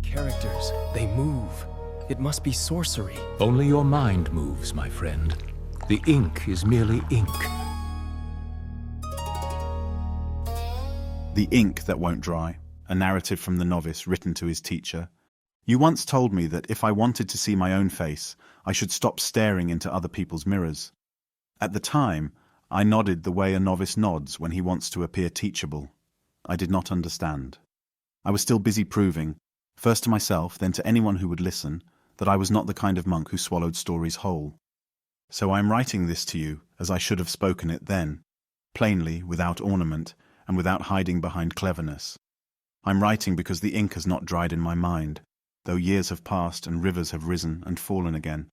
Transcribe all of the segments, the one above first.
Characters, they move. It must be sorcery. Only your mind moves, my friend. The ink is merely ink. The Ink That Won't Dry, a narrative from the novice written to his teacher. You once told me that if I wanted to see my own face, I should stop staring into other people's mirrors. At the time, I nodded the way a novice nods when he wants to appear teachable. I did not understand. I was still busy proving, first to myself, then to anyone who would listen, that I was not the kind of monk who swallowed stories whole. So I am writing this to you as I should have spoken it then, plainly, without ornament, and without hiding behind cleverness. I'm writing because the ink has not dried in my mind, though years have passed and rivers have risen and fallen again.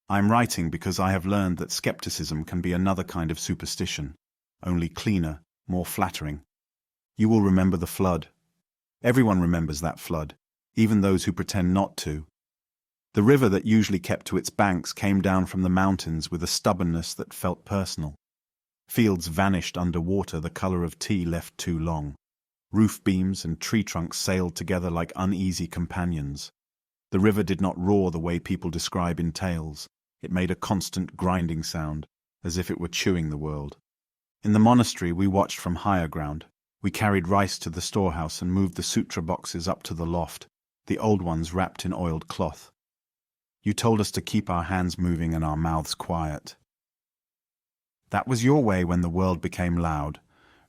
I'm writing because I have learned that skepticism can be another kind of superstition, only cleaner, more flattering. You will remember the flood. Everyone remembers that flood, even those who pretend not to. The river that usually kept to its banks came down from the mountains with a stubbornness that felt personal. Fields vanished under water the color of tea left too long. Roof beams and tree trunks sailed together like uneasy companions. The river did not roar the way people describe in tales. It made a constant grinding sound, as if it were chewing the world. In the monastery we watched from higher ground. We carried rice to the storehouse and moved the sutra boxes up to the loft, the old ones wrapped in oiled cloth. You told us to keep our hands moving and our mouths quiet. That was your way when the world became loud.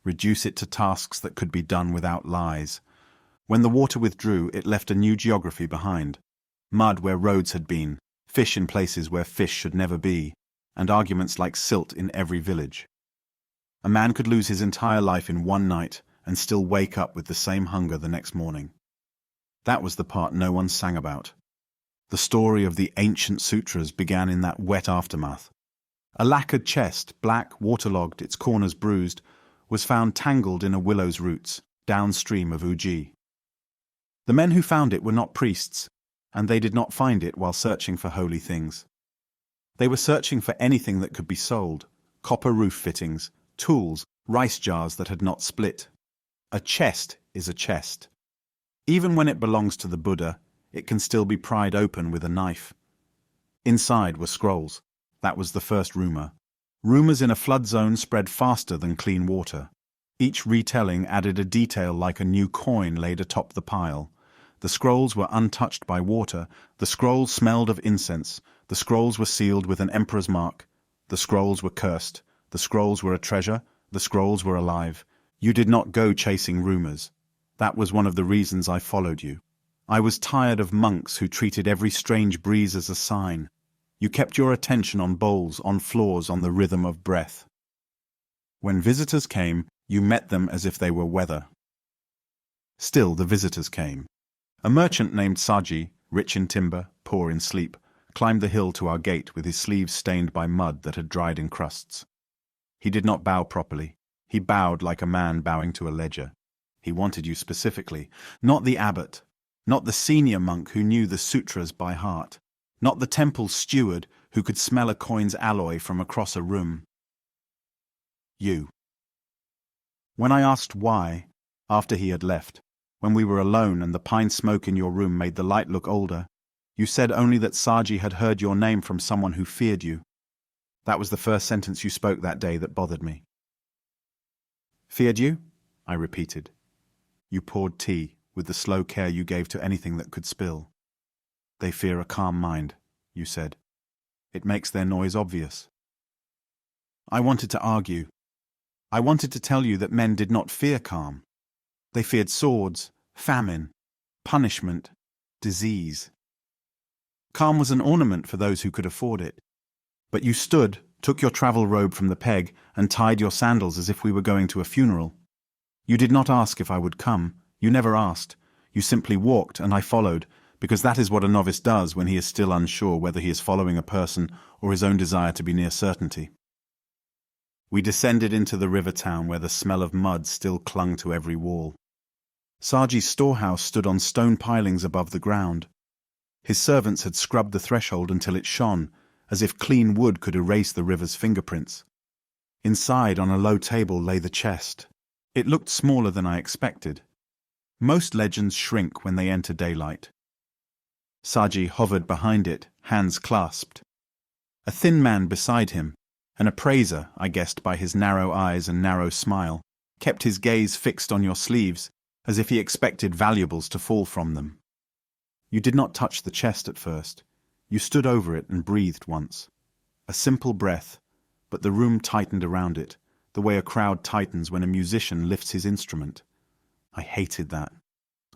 Reduce it to tasks that could be done without lies. When the water withdrew, it left a new geography behind. Mud where roads had been, fish in places where fish should never be, and arguments like silt in every village. A man could lose his entire life in one night and still wake up with the same hunger the next morning. That was the part no one sang about. The story of the ancient sutras began in that wet aftermath. A lacquered chest, black, waterlogged, its corners bruised, was found tangled in a willow's roots, downstream of Uji. The men who found it were not priests, and they did not find it while searching for holy things. They were searching for anything that could be sold: copper roof fittings, tools, rice jars that had not split. A chest is a chest. Even when it belongs to the Buddha, it can still be pried open with a knife. Inside were scrolls. That was the first rumor. Rumors in a flood zone spread faster than clean water. Each retelling added a detail like a new coin laid atop the pile. The scrolls were untouched by water. The scrolls smelled of incense. The scrolls were sealed with an emperor's mark. The scrolls were cursed. The scrolls were a treasure. The scrolls were alive. You did not go chasing rumors. That was one of the reasons I followed you. I was tired of monks who treated every strange breeze as a sign. You kept your attention on bowls, on floors, on the rhythm of breath. When visitors came, you met them as if they were weather. Still, the visitors came. A merchant named Saji, rich in timber, poor in sleep, climbed the hill to our gate with his sleeves stained by mud that had dried in crusts. He did not bow properly. He bowed like a man bowing to a ledger. He wanted you specifically, not the abbot, not the senior monk who knew the sutras by heart, not the temple's steward who could smell a coin's alloy from across a room. You. When I asked why, after he had left, when we were alone and the pine smoke in your room made the light look older, you said only that Saji had heard your name from someone who feared you. That was the first sentence you spoke that day that bothered me. Feared you? I repeated. You poured tea, with the slow care you gave to anything that could spill. They fear a calm mind, you said. It makes their noise obvious. I wanted to argue. I wanted to tell you that men did not fear calm. They feared swords, famine, punishment, disease. Calm was an ornament for those who could afford it. But you stood, took your travel robe from the peg, and tied your sandals as if we were going to a funeral. You did not ask if I would come. You never asked. You simply walked, and I followed, because that is what a novice does when he is still unsure whether he is following a person or his own desire to be near certainty. We descended into the river town where the smell of mud still clung to every wall. Saji's storehouse stood on stone pilings above the ground. His servants had scrubbed the threshold until it shone, as if clean wood could erase the river's fingerprints. Inside, on a low table, lay the chest. It looked smaller than I expected. Most legends shrink when they enter daylight. Saji hovered behind it, hands clasped. A thin man beside him, an appraiser, I guessed by his narrow eyes and narrow smile, kept his gaze fixed on your sleeves, as if he expected valuables to fall from them. You did not touch the chest at first. You stood over it and breathed once. A simple breath, but the room tightened around it, the way a crowd tightens when a musician lifts his instrument. I hated that.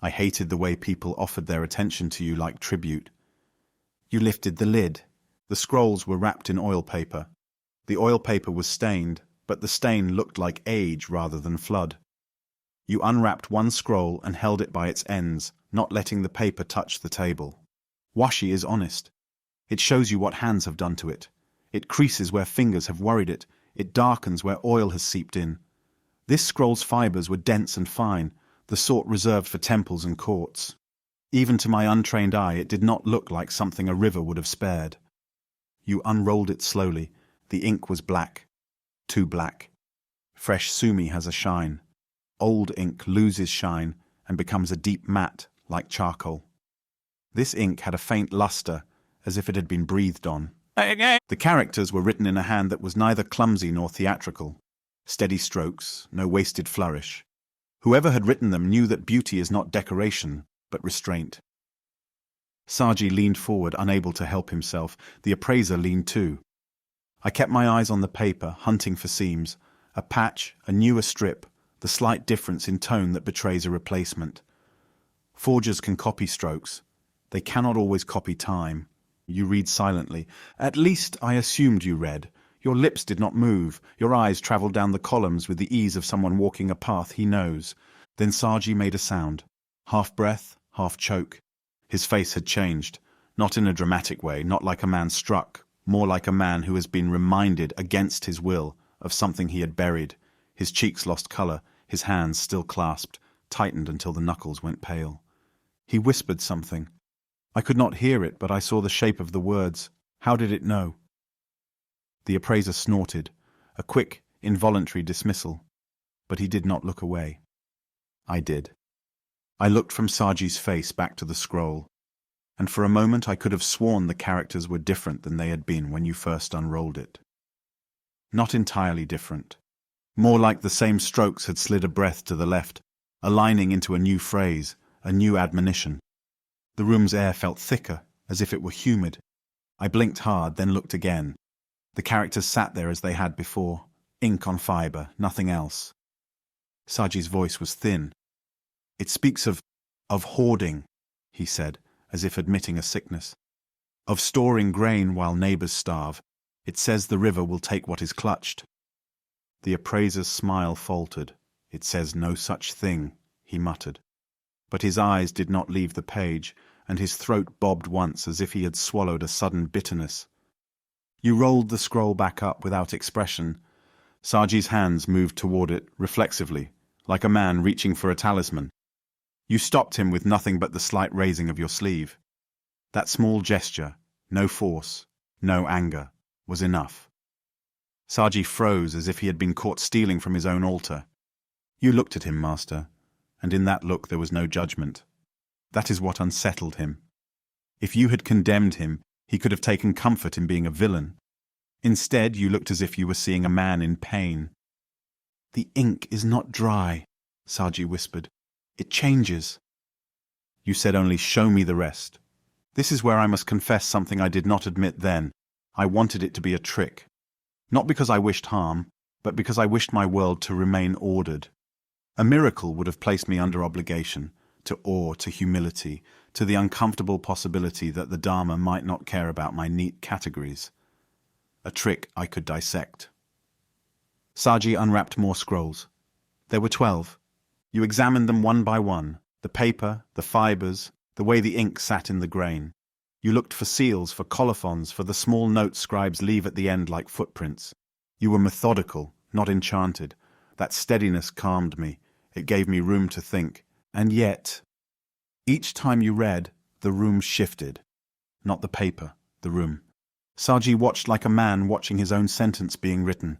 I hated the way people offered their attention to you like tribute. You lifted the lid. The scrolls were wrapped in oil paper. The oil paper was stained, but the stain looked like age rather than flood. You unwrapped one scroll and held it by its ends, not letting the paper touch the table. Washi is honest. It shows you what hands have done to it. It creases where fingers have worried it. It darkens where oil has seeped in. This scroll's fibers were dense and fine, the sort reserved for temples and courts. Even to my untrained eye, it did not look like something a river would have spared. You unrolled it slowly. The ink was black. Too black. Fresh sumi has a shine. Old ink loses shine and becomes a deep matte, like charcoal. This ink had a faint luster, as if it had been breathed on. The characters were written in a hand that was neither clumsy nor theatrical. Steady strokes, no wasted flourish. Whoever had written them knew that beauty is not decoration, but restraint. Saji leaned forward, unable to help himself. The appraiser leaned too. I kept my eyes on the paper, hunting for seams. A patch, a newer strip, the slight difference in tone that betrays a replacement. Forgers can copy strokes. They cannot always copy time. You read silently. At least I assumed you read. Your lips did not move. Your eyes travelled down the columns with the ease of someone walking a path he knows. Then Saji made a sound. Half breath, half choke. His face had changed. Not in a dramatic way, not like a man struck. More like a man who has been reminded, against his will, of something he had buried. His cheeks lost colour, his hands, still clasped, tightened until the knuckles went pale. He whispered something. I could not hear it, but I saw the shape of the words. How did it know? The appraiser snorted, a quick, involuntary dismissal. But he did not look away. I did. I looked from Saji's face back to the scroll, and for a moment I could have sworn the characters were different than they had been when you first unrolled it. Not entirely different. More like the same strokes had slid a breath to the left, aligning into a new phrase, a new admonition. The room's air felt thicker, as if it were humid. I blinked hard, then looked again. The characters sat there as they had before, ink on fibre, nothing else. Saji's voice was thin. It speaks of hoarding, he said, as if admitting a sickness. Of storing grain while neighbours starve. It says the river will take what is clutched. The appraiser's smile faltered. It says no such thing, he muttered. But his eyes did not leave the page, and his throat bobbed once as if he had swallowed a sudden bitterness. You rolled the scroll back up without expression. Saji's hands moved toward it, reflexively, like a man reaching for a talisman. You stopped him with nothing but the slight raising of your sleeve. That small gesture, no force, no anger, was enough. Saji froze as if he had been caught stealing from his own altar. You looked at him, master, and in that look there was no judgment. That is what unsettled him. If you had condemned him, he could have taken comfort in being a villain. Instead, you looked as if you were seeing a man in pain. The ink is not dry, Saji whispered. It changes. You said only, show me the rest. This is where I must confess something I did not admit then. I wanted it to be a trick. Not because I wished harm, but because I wished my world to remain ordered. A miracle would have placed me under obligation, to awe, to humility, to the uncomfortable possibility that the Dharma might not care about my neat categories. A trick I could dissect. Saji unwrapped more scrolls. There were 12. You examined them one by one, the paper, the fibres, the way the ink sat in the grain. You looked for seals, for colophons, for the small notes scribes leave at the end like footprints. You were methodical, not enchanted. That steadiness calmed me. It gave me room to think. And yet, each time you read, the room shifted. Not the paper, the room. Saji watched like a man watching his own sentence being written.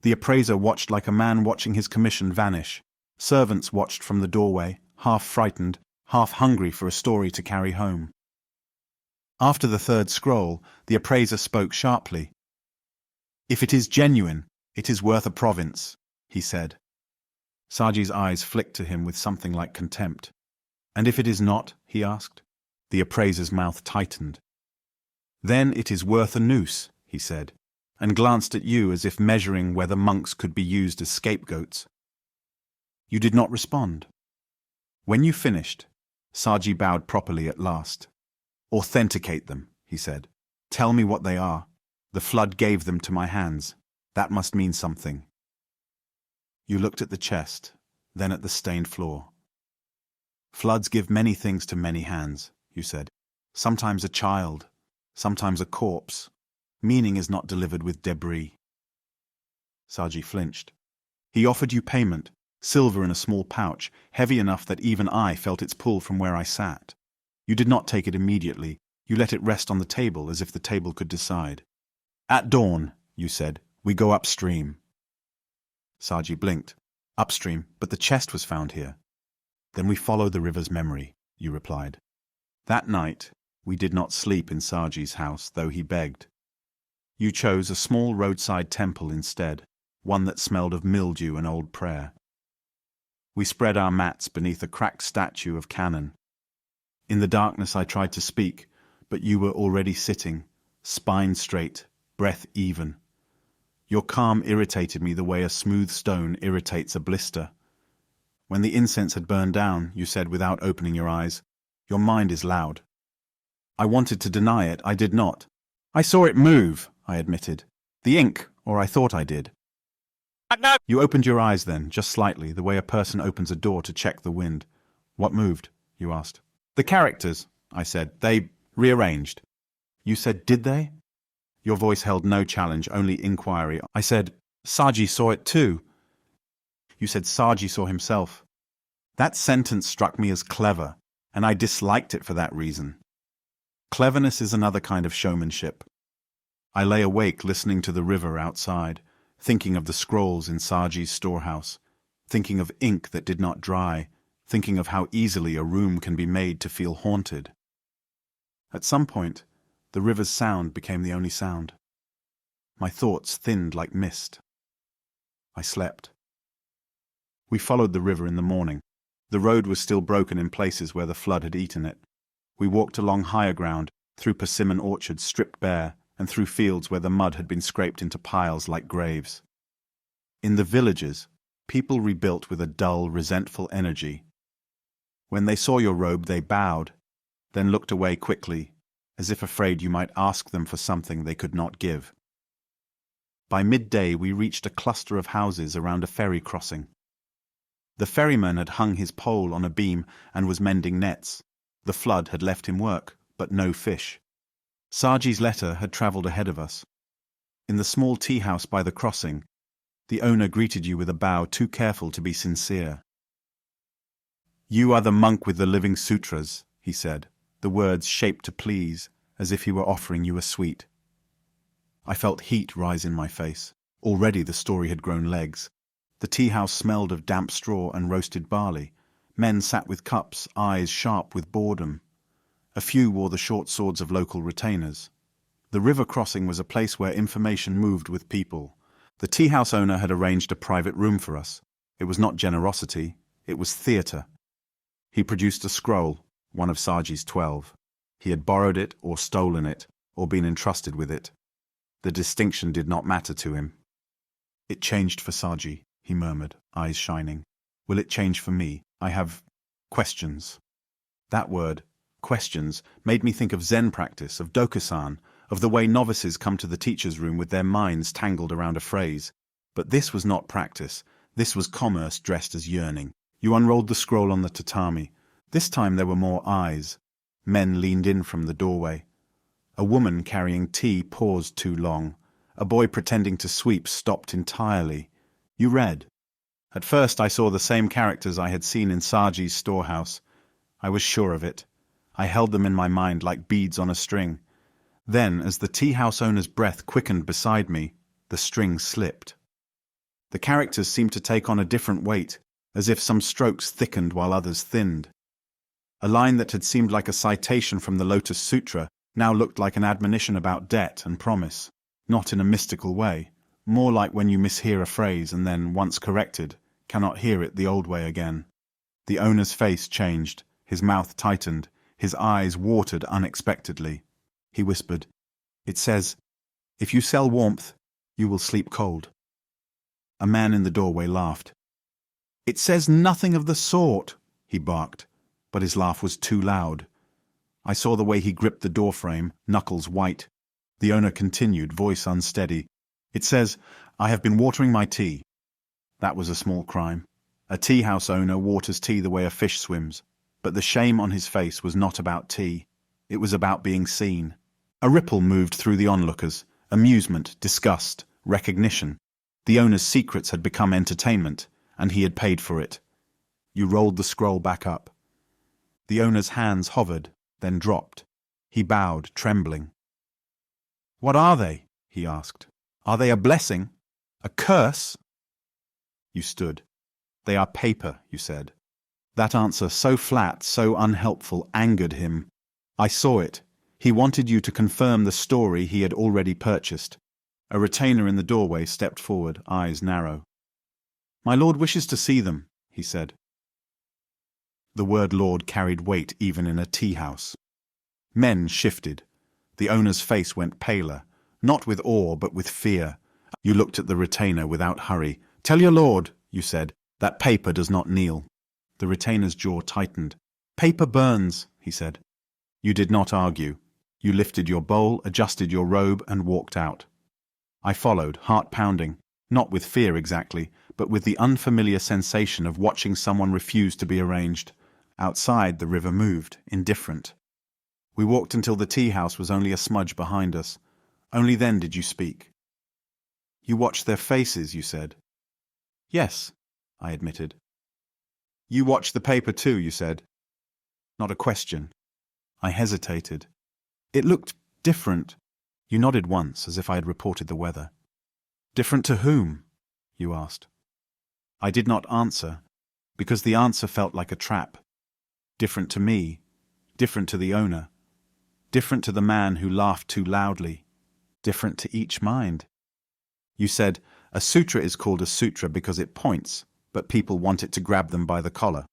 The appraiser watched like a man watching his commission vanish. Servants watched from the doorway, half frightened, half hungry for a story to carry home. After the third scroll, the appraiser spoke sharply. "If it is genuine, it is worth a province," he said. Saji's eyes flicked to him with something like contempt. "And if it is not?" he asked. The appraiser's mouth tightened. "Then it is worth a noose," he said, and glanced at you as if measuring whether monks could be used as scapegoats. You did not respond. When you finished, Saji bowed properly at last. "Authenticate them," he said. "Tell me what they are. The flood gave them to my hands. That must mean something." You looked at the chest, then at the stained floor. "Floods give many things to many hands," you said. "Sometimes a child, sometimes a corpse. Meaning is not delivered with debris." Saji flinched. "He offered you payment, silver in a small pouch, heavy enough that even I felt its pull from where I sat. You did not take it immediately. You let it rest on the table as if the table could decide. 'At dawn,' you said, 'we go upstream.'" Saji blinked. "Upstream, but the chest was found here." "Then we follow the river's memory," you replied. That night, we did not sleep in Saji's house, though he begged. You chose a small roadside temple instead, one that smelled of mildew and old prayer. We spread our mats beneath a cracked statue of Cannon. In the darkness I tried to speak, but you were already sitting, spine straight, breath even. Your calm irritated me the way a smooth stone irritates a blister. When the incense had burned down, you said without opening your eyes, "Your mind is loud." I wanted to deny it, I did not. "I saw it move," I admitted. "The ink, or I thought I did." No. You opened your eyes then, just slightly, the way a person opens a door to check the wind. "What moved?" you asked. "The characters," I said. "They rearranged." You said, "Did they?" Your voice held no challenge, only inquiry. I said, "Saji saw it too." You said Saji saw himself. That sentence struck me as clever, and I disliked it for that reason. Cleverness is another kind of showmanship. I lay awake listening to the river outside, thinking of the scrolls in Saji's storehouse, thinking of ink that did not dry, thinking of how easily a room can be made to feel haunted. At some point, the river's sound became the only sound. My thoughts thinned like mist. I slept. We followed the river in the morning. The road was still broken in places where the flood had eaten it. We walked along higher ground, through persimmon orchards stripped bare, and through fields where the mud had been scraped into piles like graves. In the villages, people rebuilt with a dull, resentful energy. When they saw your robe, they bowed, then looked away quickly, as if afraid you might ask them for something they could not give. By midday, we reached a cluster of houses around a ferry crossing. The ferryman had hung his pole on a beam and was mending nets. The flood had left him work, but no fish. Saji's letter had travelled ahead of us. In the small tea house by the crossing, the owner greeted you with a bow too careful to be sincere. "You are the monk with the living sutras," he said, the words shaped to please, as if he were offering you a sweet. I felt heat rise in my face. Already the story had grown legs. The tea house smelled of damp straw and roasted barley. Men sat with cups, eyes sharp with boredom. A few wore the short swords of local retainers. The river crossing was a place where information moved with people. The tea house owner had arranged a private room for us. It was not generosity, it was theatre. He produced a scroll, one of Saji's 12. He had borrowed it or stolen it, or been entrusted with it. The distinction did not matter to him. "It changed for Saji," he murmured, eyes shining. "Will it change for me? I have questions." That word, questions, made me think of Zen practice, of Dokusan, of the way novices come to the teacher's room with their minds tangled around a phrase. But this was not practice. This was commerce dressed as yearning. You unrolled the scroll on the tatami. This time there were more eyes. Men leaned in from the doorway. A woman carrying tea paused too long. A boy pretending to sweep stopped entirely. You read. At first I saw the same characters I had seen in Saji's storehouse. I was sure of it. I held them in my mind like beads on a string. Then, as the tea house owner's breath quickened beside me, the string slipped. The characters seemed to take on a different weight, as if some strokes thickened while others thinned. A line that had seemed like a citation from the Lotus Sutra now looked like an admonition about debt and promise, not in a mystical way, more like when you mishear a phrase and then, once corrected, cannot hear it the old way again. The owner's face changed, his mouth tightened, his eyes watered unexpectedly. He whispered, "It says, if you sell warmth, you will sleep cold." A man in the doorway laughed. "It says nothing of the sort," he barked, but his laugh was too loud. I saw the way he gripped the doorframe, knuckles white. The owner continued, voice unsteady. "It says, I have been watering my tea." That was a small crime. A tea house owner waters tea the way a fish swims. But the shame on his face was not about tea. It was about being seen. A ripple moved through the onlookers. Amusement, disgust, recognition. The owner's secrets had become entertainment, and he had paid for it. You rolled the scroll back up. The owner's hands hovered, then dropped. He bowed, trembling. "What are they?" he asked. "Are they a blessing? A curse?" You stood. "They are paper," you said. That answer, so flat, so unhelpful, angered him. I saw it. He wanted you to confirm the story he had already purchased. A retainer in the doorway stepped forward, eyes narrow. "My lord wishes to see them," he said. The word lord carried weight even in a tea-house. Men shifted. The owner's face went paler, not with awe but with fear. You looked at the retainer without hurry. "Tell your lord," you said, "that paper does not kneel." The retainer's jaw tightened. "Paper burns," he said. You did not argue. You lifted your bowl, adjusted your robe, and walked out. I followed, heart pounding, not with fear exactly, but with the unfamiliar sensation of watching someone refuse to be arranged. Outside, the river moved, indifferent. We walked until the tea-house was only a smudge behind us. Only then did you speak. "You watched their faces," you said. "Yes," I admitted. "You watched the paper too," you said. Not a question. I hesitated. "It looked different." You nodded once, as if I had reported the weather. "Different to whom?" you asked. I did not answer, because the answer felt like a trap. Different to me, different to the owner, different to the man who laughed too loudly, different to each mind. You said, "A sutra is called a sutra because it points, but people want it to grab them by the collar."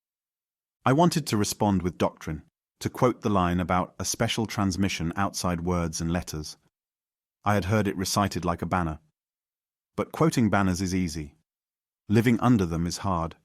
I wanted to respond with doctrine, to quote the line about a special transmission outside words and letters. I had heard it recited like a banner. But quoting banners is easy. Living under them is hard.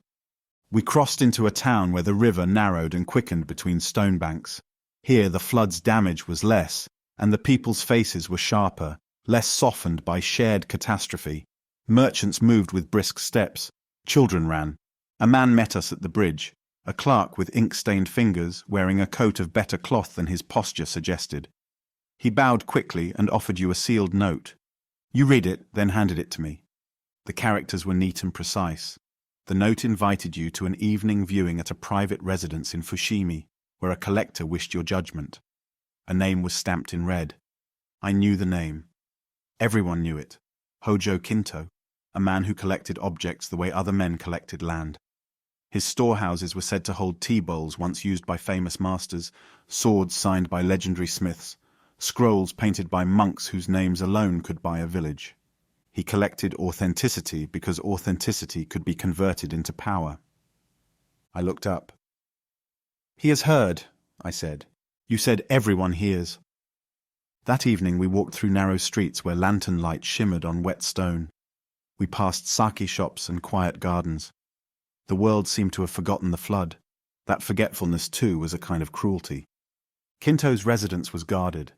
We crossed into a town where the river narrowed and quickened between stone banks. Here the flood's damage was less, and the people's faces were sharper, less softened by shared catastrophe. Merchants moved with brisk steps. Children ran. A man met us at the bridge, a clerk with ink-stained fingers, wearing a coat of better cloth than his posture suggested. He bowed quickly and offered you a sealed note. You read it, then handed it to me. The characters were neat and precise. The note invited you to an evening viewing at a private residence in Fushimi, where a collector wished your judgment. A name was stamped in red. I knew the name. Everyone knew it. Hojo Kinto, a man who collected objects the way other men collected land. His storehouses were said to hold tea bowls once used by famous masters, swords signed by legendary smiths, scrolls painted by monks whose names alone could buy a village. He collected authenticity because authenticity could be converted into power. I looked up. "He has heard," I said. "You said everyone hears." That evening we walked through narrow streets where lantern light shimmered on wet stone. We passed sake shops and quiet gardens. The world seemed to have forgotten the flood. That forgetfulness, too, was a kind of cruelty. Kinto's residence was guarded.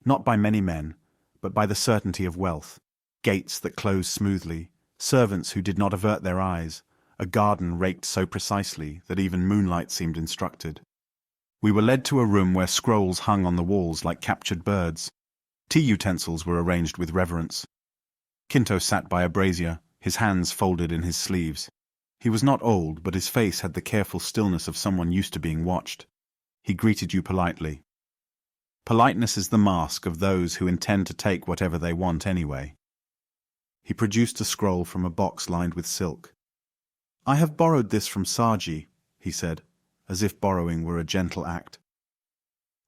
Not by many men, but by the certainty of wealth. Gates that closed smoothly, servants who did not avert their eyes, a garden raked so precisely that even moonlight seemed instructed. We were led to a room where scrolls hung on the walls like captured birds. Tea utensils were arranged with reverence. Kinto sat by a brazier, his hands folded in his sleeves. He was not old, but his face had the careful stillness of someone used to being watched. He greeted you politely. Politeness is the mask of those who intend to take whatever they want anyway. He produced a scroll from a box lined with silk. I have borrowed this from Saji, he said, as if borrowing were a gentle act.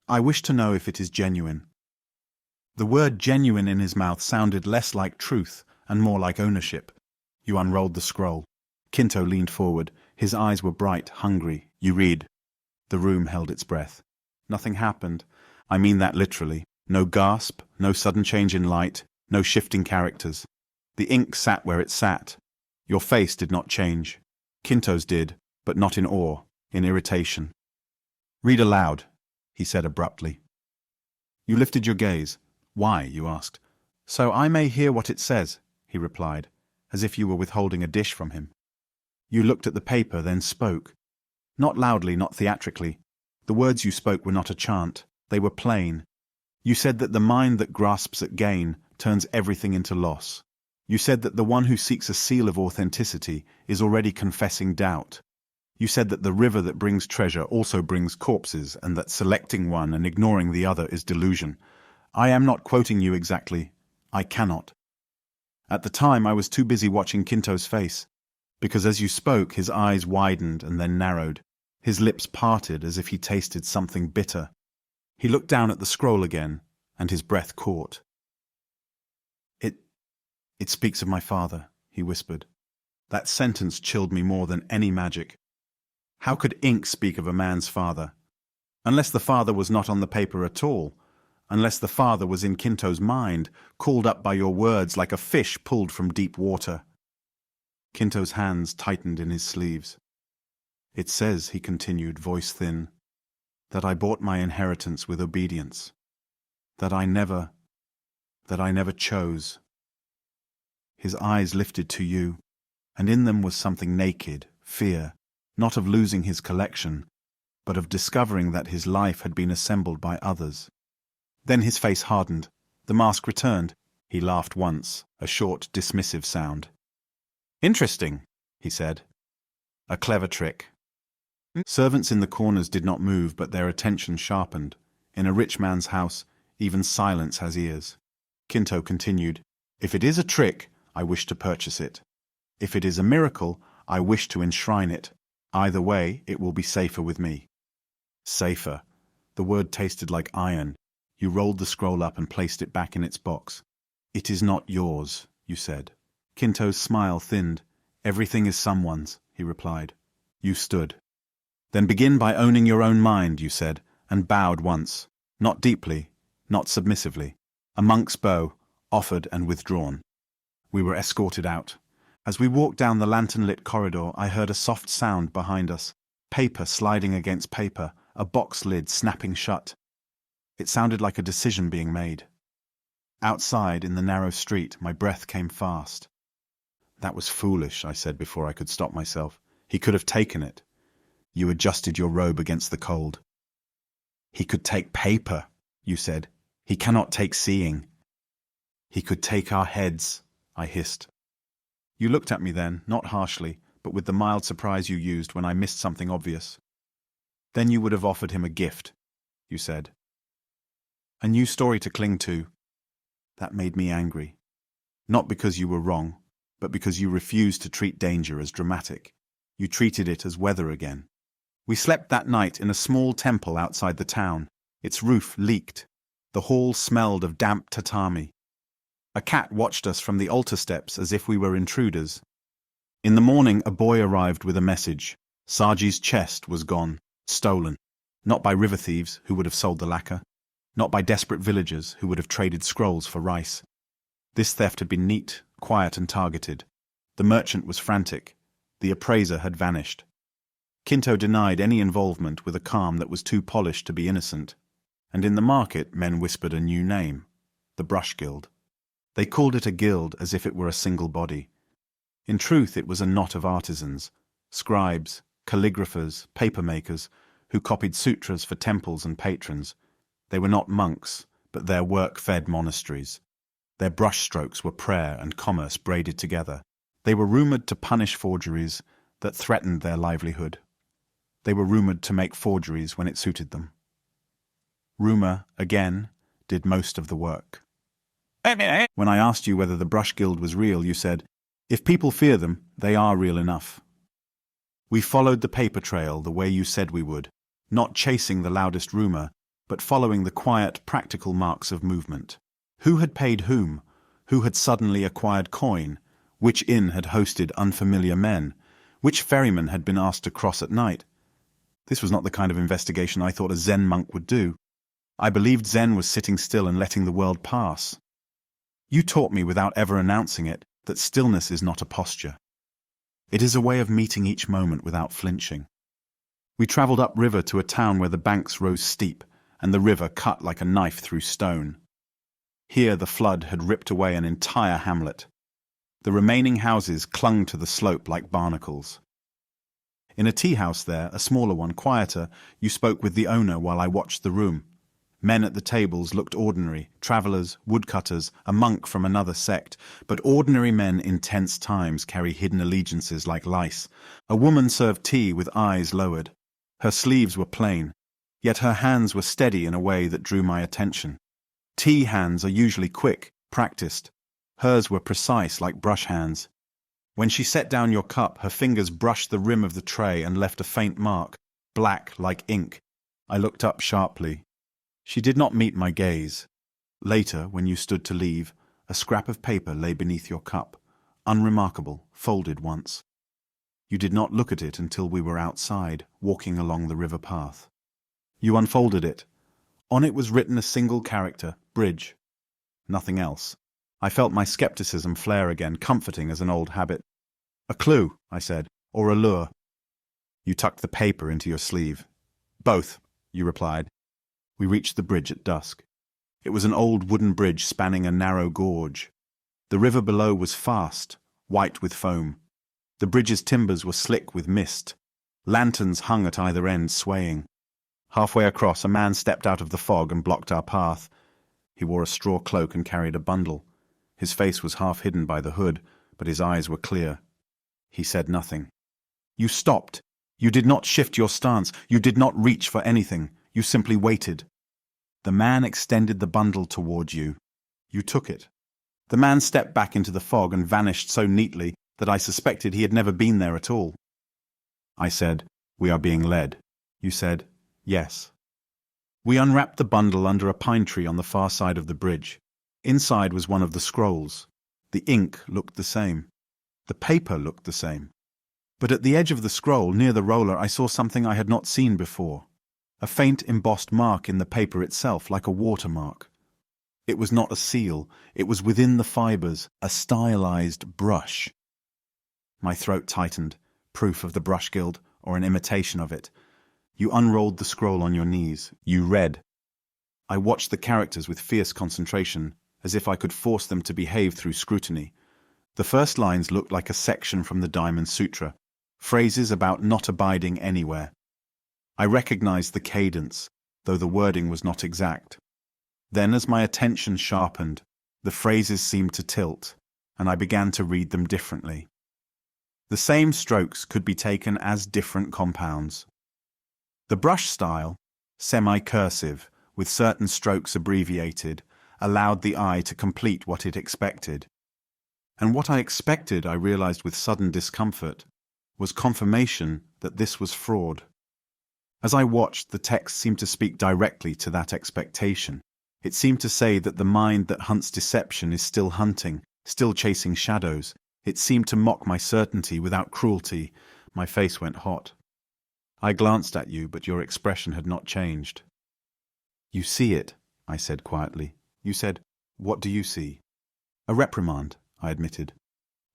I wish to know if it is genuine. The word genuine in his mouth sounded less like truth and more like ownership. You unrolled the scroll. Kinto leaned forward. His eyes were bright, hungry. You read. The room held its breath. Nothing happened. I mean that literally. No gasp, no sudden change in light, no shifting characters. The ink sat where it sat. Your face did not change. Kinto's did, but not in awe, in irritation. Read aloud, he said abruptly. You lifted your gaze. Why, you asked. So I may hear what it says, he replied, as if you were withholding a dish from him. You looked at the paper, then spoke. Not loudly, not theatrically. The words you spoke were not a chant. They were plain. You said that the mind that grasps at gain turns everything into loss. You said that the one who seeks a seal of authenticity is already confessing doubt. You said that the river that brings treasure also brings corpses, and that selecting one and ignoring the other is delusion. I am not quoting you exactly. I cannot. At the time I was too busy watching Kinto's face, because as you spoke his eyes widened and then narrowed. His lips parted as if he tasted something bitter. He looked down at the scroll again, and his breath caught. It speaks of my father, he whispered. That sentence chilled me more than any magic. How could ink speak of a man's father? Unless the father was not on the paper at all, unless the father was in Kinto's mind, called up by your words like a fish pulled from deep water. Kinto's hands tightened in his sleeves. It says, he continued, voice thin, that I bought my inheritance with obedience, that I never chose. His eyes lifted to you, and in them was something naked, fear, not of losing his collection, but of discovering that his life had been assembled by others. Then his face hardened. The mask returned. He laughed once, a short, dismissive sound. Interesting, he said. A clever trick. Servants in the corners did not move, but their attention sharpened. In a rich man's house, even silence has ears. Kinto continued, If it is a trick, I wish to purchase it. If it is a miracle, I wish to enshrine it. Either way, it will be safer with me. Safer. The word tasted like iron. You rolled the scroll up and placed it back in its box. It is not yours, you said. Kinto's smile thinned. Everything is someone's, he replied. You stood. Then begin by owning your own mind, you said, and bowed once. Not deeply, not submissively. A monk's bow, offered and withdrawn. We were escorted out. As we walked down the lantern-lit corridor, I heard a soft sound behind us. Paper sliding against paper, a box lid snapping shut. It sounded like a decision being made. Outside, in the narrow street, my breath came fast. That was foolish, I said before I could stop myself. He could have taken it. You adjusted your robe against the cold. He could take paper, you said. He cannot take seeing. He could take our heads, I hissed. You looked at me then, not harshly, but with the mild surprise you used when I missed something obvious. Then you would have offered him a gift, you said. A new story to cling to. That made me angry. Not because you were wrong, but because you refused to treat danger as dramatic. You treated it as weather again. We slept that night in a small temple outside the town. Its roof leaked. The hall smelled of damp tatami. A cat watched us from the altar steps as if we were intruders. In the morning, a boy arrived with a message. Saji's chest was gone, stolen. Not by river thieves who would have sold the lacquer. Not by desperate villagers who would have traded scrolls for rice. This theft had been neat, quiet and targeted. The merchant was frantic. The appraiser had vanished. Kinto denied any involvement with a calm that was too polished to be innocent. And in the market, men whispered a new name, the Brush Guild. They called it a guild as if it were a single body. In truth, it was a knot of artisans, scribes, calligraphers, papermakers, who copied sutras for temples and patrons. They were not monks, but their work fed monasteries. Their brushstrokes were prayer and commerce braided together. They were rumoured to punish forgeries that threatened their livelihood. They were rumoured to make forgeries when it suited them. Rumour, again, did most of the work. When I asked you whether the Brush Guild was real, you said, if people fear them, they are real enough. We followed the paper trail the way you said we would, not chasing the loudest rumor, but following the quiet, practical marks of movement. Who had paid whom? Who had suddenly acquired coin? Which inn had hosted unfamiliar men? Which ferryman had been asked to cross at night? This was not the kind of investigation I thought a Zen monk would do. I believed Zen was sitting still and letting the world pass. You taught me without ever announcing it that stillness is not a posture. It is a way of meeting each moment without flinching. We travelled upriver to a town where the banks rose steep and the river cut like a knife through stone. Here the flood had ripped away an entire hamlet. The remaining houses clung to the slope like barnacles. In a tea-house there, a smaller one, quieter, you spoke with the owner while I watched the room. Men at the tables looked ordinary, travellers, woodcutters, a monk from another sect, but ordinary men in tense times carry hidden allegiances like lice. A woman served tea with eyes lowered. Her sleeves were plain, yet her hands were steady in a way that drew my attention. Tea hands are usually quick, practiced. Hers were precise like brush hands. When she set down your cup, her fingers brushed the rim of the tray and left a faint mark, black like ink. I looked up sharply. She did not meet my gaze. Later, when you stood to leave, a scrap of paper lay beneath your cup, unremarkable, folded once. You did not look at it until we were outside, walking along the river path. You unfolded it. On it was written a single character, bridge. Nothing else. I felt my skepticism flare again, comforting as an old habit. A clue, I said, or a lure. You tucked the paper into your sleeve. Both, you replied. We reached the bridge at dusk. It was an old wooden bridge spanning a narrow gorge. The river below was fast, white with foam. The bridge's timbers were slick with mist. Lanterns hung at either end, swaying. Halfway across, a man stepped out of the fog and blocked our path. He wore a straw cloak and carried a bundle. His face was half hidden by the hood, but his eyes were clear. He said nothing. You stopped. You did not shift your stance. You did not reach for anything. You simply waited. The man extended the bundle toward you. You took it. The man stepped back into the fog and vanished so neatly that I suspected he had never been there at all. I said, "We are being led." You said, "Yes." We unwrapped the bundle under a pine tree on the far side of the bridge. Inside was one of the scrolls. The ink looked the same. The paper looked the same. But at the edge of the scroll, near the roller, I saw something I had not seen before. A faint embossed mark in the paper itself, like a watermark. It was not a seal. It was within the fibers, a stylized brush. My throat tightened, proof of the brush guild, or an imitation of it. You unrolled the scroll on your knees. You read. I watched the characters with fierce concentration, as if I could force them to behave through scrutiny. The first lines looked like a section from the Diamond Sutra, phrases about not abiding anywhere. I recognized the cadence, though the wording was not exact. Then, as my attention sharpened, the phrases seemed to tilt, and I began to read them differently. The same strokes could be taken as different compounds. The brush style, semi-cursive, with certain strokes abbreviated, allowed the eye to complete what it expected. And what I expected, I realized with sudden discomfort, was confirmation that this was fraud. As I watched, the text seemed to speak directly to that expectation. It seemed to say that the mind that hunts deception is still hunting, still chasing shadows. It seemed to mock my certainty without cruelty. My face went hot. I glanced at you, but your expression had not changed. "You see it," I said quietly. You said, "What do you see?" "A reprimand," I admitted.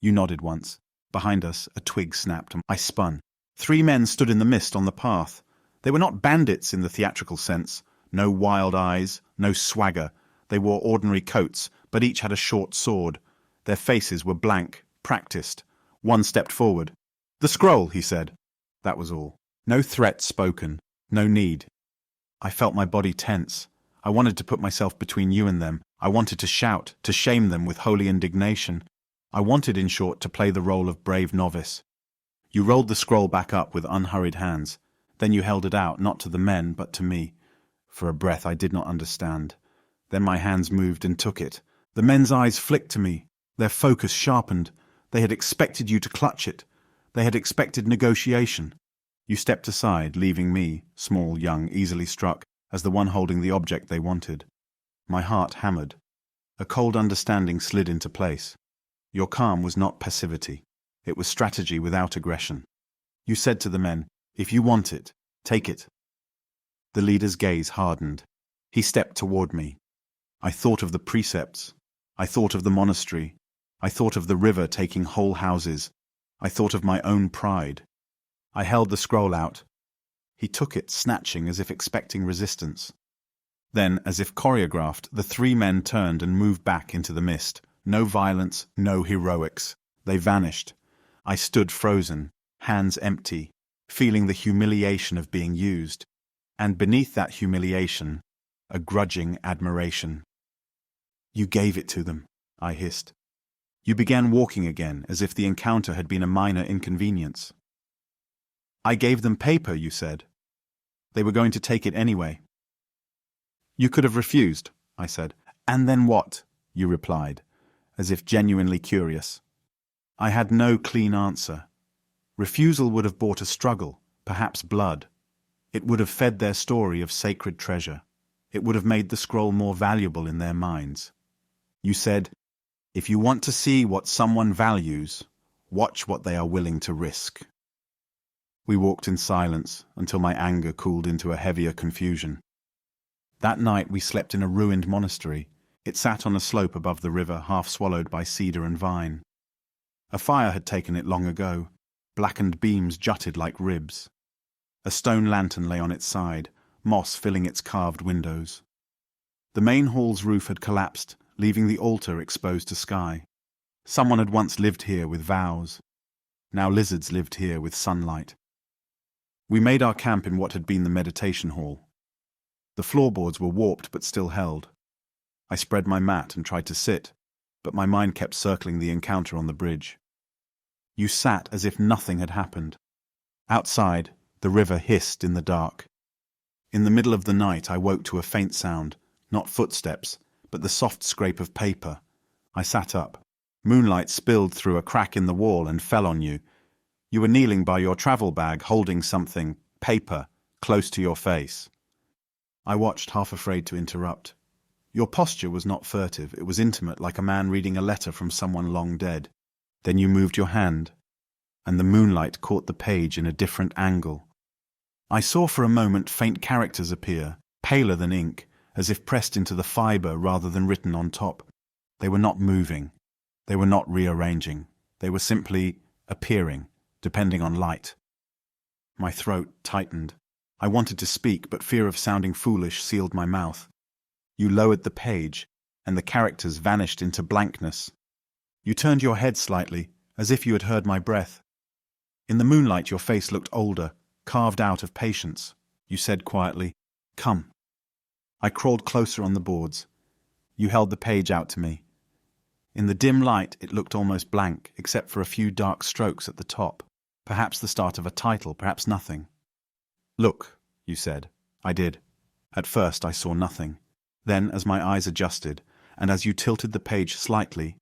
You nodded once. Behind us, a twig snapped, and I spun. 3 men stood in the mist on the path. They were not bandits in the theatrical sense. No wild eyes, no swagger. They wore ordinary coats, but each had a short sword. Their faces were blank, practiced. One stepped forward. "The scroll," he said. That was all. No threat spoken. No need. I felt my body tense. I wanted to put myself between you and them. I wanted to shout, to shame them with holy indignation. I wanted, in short, to play the role of brave novice. You rolled the scroll back up with unhurried hands. Then you held it out, not to the men, but to me. For a breath I did not understand. Then my hands moved and took it. The men's eyes flicked to me. Their focus sharpened. They had expected you to clutch it. They had expected negotiation. You stepped aside, leaving me, small, young, easily struck, as the one holding the object they wanted. My heart hammered. A cold understanding slid into place. Your calm was not passivity. It was strategy without aggression. You said to the men, "If you want it, take it." The leader's gaze hardened. He stepped toward me. I thought of the precepts. I thought of the monastery. I thought of the river taking whole houses. I thought of my own pride. I held the scroll out. He took it, snatching as if expecting resistance. Then, as if choreographed, the three men turned and moved back into the mist. No violence, no heroics. They vanished. I stood frozen, hands empty, feeling the humiliation of being used. And beneath that humiliation, a grudging admiration. "You gave it to them," I hissed. You began walking again, as if the encounter had been a minor inconvenience. "I gave them paper," you said. "They were going to take it anyway." "You could have refused," I said. "And then what?" you replied, as if genuinely curious. I had no clean answer. Refusal would have brought a struggle, perhaps blood. It would have fed their story of sacred treasure. It would have made the scroll more valuable in their minds. You said, "If you want to see what someone values, watch what they are willing to risk." We walked in silence until my anger cooled into a heavier confusion. That night we slept in a ruined monastery. It sat on a slope above the river, half swallowed by cedar and vine. A fire had taken it long ago. Blackened beams jutted like ribs. A stone lantern lay on its side, moss filling its carved windows. The main hall's roof had collapsed, leaving the altar exposed to sky. Someone had once lived here with vows. Now lizards lived here with sunlight. We made our camp in what had been the meditation hall. The floorboards were warped but still held. I spread my mat and tried to sit, but my mind kept circling the encounter on the bridge. You sat as if nothing had happened. Outside, the river hissed in the dark. In the middle of the night, I woke to a faint sound, not footsteps, but the soft scrape of paper. I sat up. Moonlight spilled through a crack in the wall and fell on you. You were kneeling by your travel bag, holding something, paper, close to your face. I watched, half afraid to interrupt. Your posture was not furtive, it was intimate, like a man reading a letter from someone long dead. Then you moved your hand, and the moonlight caught the page in a different angle. I saw for a moment faint characters appear, paler than ink, as if pressed into the fibre rather than written on top. They were not moving. They were not rearranging. They were simply appearing, depending on light. My throat tightened. I wanted to speak, but fear of sounding foolish sealed my mouth. You lowered the page, and the characters vanished into blankness. You turned your head slightly, as if you had heard my breath. In the moonlight your face looked older, carved out of patience. You said quietly, "Come." I crawled closer on the boards. You held the page out to me. In the dim light it looked almost blank, except for a few dark strokes at the top. Perhaps the start of a title, perhaps nothing. "Look," you said. I did. At first I saw nothing. Then, as my eyes adjusted, and as you tilted the page slightly,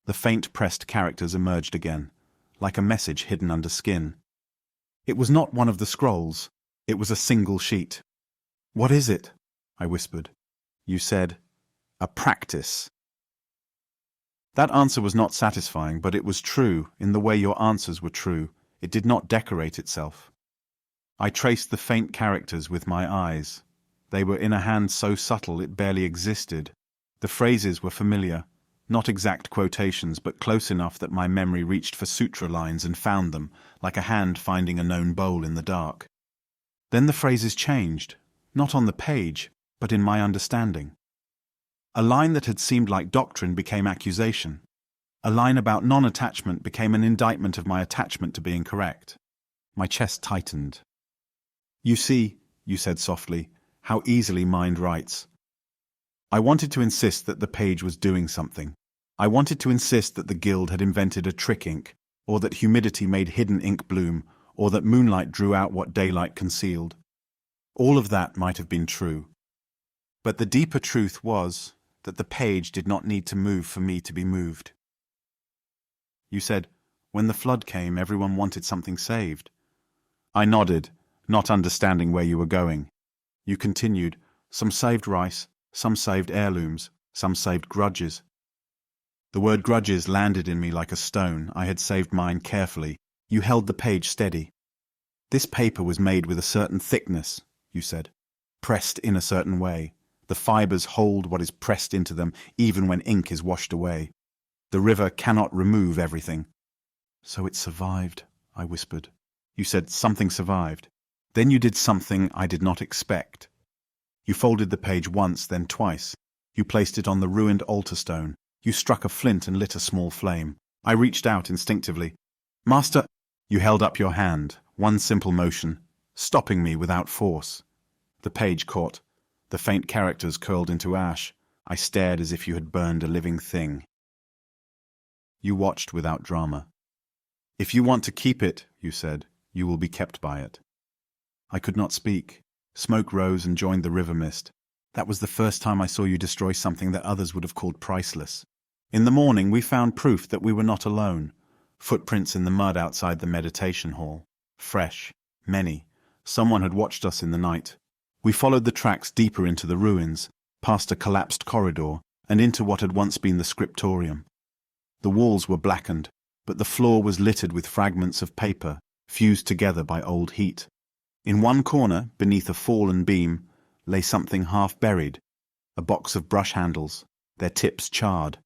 the faint pressed characters emerged again, like a message hidden under skin. It was not one of the scrolls. It was a single sheet. "What is it?" I whispered. You said, "A practice." That answer was not satisfying, but it was true in the way your answers were true. It did not decorate itself. I traced the faint characters with my eyes. They were in a hand so subtle it barely existed. The phrases were familiar, not exact quotations, but close enough that my memory reached for sutra lines and found them, like a hand finding a known bowl in the dark. Then the phrases changed, not on the page, but in my understanding. A line that had seemed like doctrine became accusation. A line about non-attachment became an indictment of my attachment to being correct. My chest tightened. "You see," you said softly, "how easily mind writes." I wanted to insist that the page was doing something. I wanted to insist that the guild had invented a trick ink, or that humidity made hidden ink bloom, or that moonlight drew out what daylight concealed. All of that might have been true. But the deeper truth was that the page did not need to move for me to be moved. You said, When the flood came, everyone wanted something saved. I nodded, not understanding where you were going. You continued, some saved rice, some saved heirlooms, some saved grudges. The word grudges landed in me like a stone. I had saved mine carefully. You held the page steady. This paper was made with a certain thickness, you said, pressed in a certain way. The fibers hold what is pressed into them, even when ink is washed away. The river cannot remove everything. So it survived, I whispered. You said something survived. Then you did something I did not expect. You folded the page once, then twice. You placed it on the ruined altar stone. You struck a flint and lit a small flame. I reached out instinctively. Master, you held up your hand, one simple motion, stopping me without force. The page caught. The faint characters curled into ash. I stared as if you had burned a living thing. You watched without drama. If you want to keep it, you said, you will be kept by it. I could not speak. Smoke rose and joined the river mist. That was the first time I saw you destroy something that others would have called priceless. In the morning, we found proof that we were not alone. Footprints in the mud outside the meditation hall. Fresh. Many. Someone had watched us in the night. We followed the tracks deeper into the ruins, past a collapsed corridor, and into what had once been the scriptorium. The walls were blackened, but the floor was littered with fragments of paper, fused together by old heat. In one corner, beneath a fallen beam, lay something half-buried, a box of brush handles, their tips charred.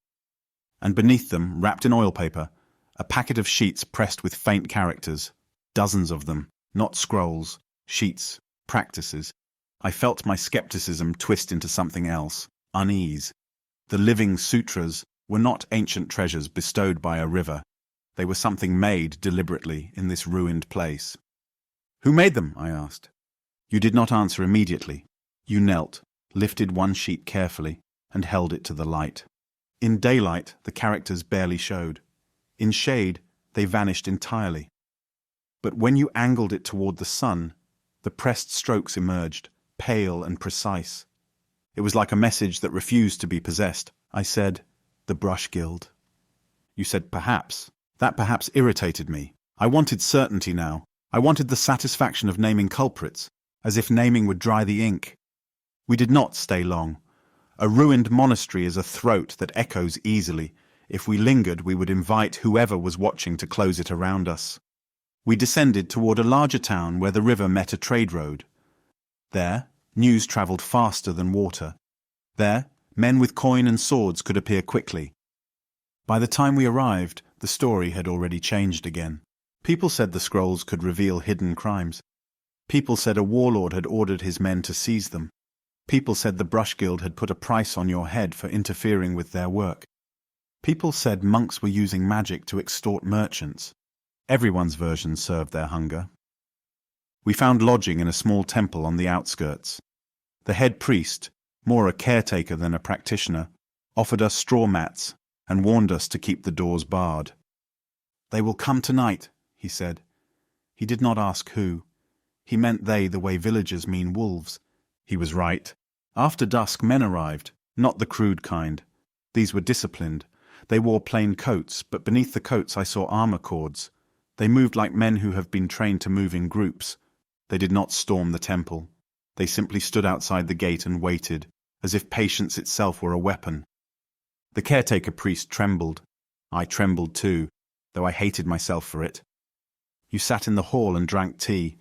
And beneath them, wrapped in oil paper, a packet of sheets pressed with faint characters, dozens of them, not scrolls, sheets, practices. I felt my skepticism twist into something else, unease. The living sutras were not ancient treasures bestowed by a river. They were something made deliberately in this ruined place. Who made them? I asked. You did not answer immediately. You knelt, lifted one sheet carefully, and held it to the light. In daylight, the characters barely showed. In shade, they vanished entirely. But when you angled it toward the sun, the pressed strokes emerged, pale and precise. It was like a message that refused to be possessed. I said, the Brush Guild. You said, perhaps. That perhaps irritated me. I wanted certainty now. I wanted the satisfaction of naming culprits, as if naming would dry the ink. We did not stay long. A ruined monastery is a throat that echoes easily. If we lingered, we would invite whoever was watching to close it around us. We descended toward a larger town where the river met a trade road. There, news travelled faster than water. There, men with coin and swords could appear quickly. By the time we arrived, the story had already changed again. People said the scrolls could reveal hidden crimes. People said a warlord had ordered his men to seize them. People said the Brush Guild had put a price on your head for interfering with their work. People said monks were using magic to extort merchants. Everyone's version served their hunger. We found lodging in a small temple on the outskirts. The head priest, more a caretaker than a practitioner, offered us straw mats and warned us to keep the doors barred. They will come tonight, he said. He did not ask who. He meant they the way villagers mean wolves. He was right. After dusk, men arrived, not the crude kind. These were disciplined. They wore plain coats, but beneath the coats I saw armor cords. They moved like men who have been trained to move in groups. They did not storm the temple. They simply stood outside the gate and waited, as if patience itself were a weapon. The caretaker priest trembled. I trembled too, though I hated myself for it. You sat in the hall and drank tea.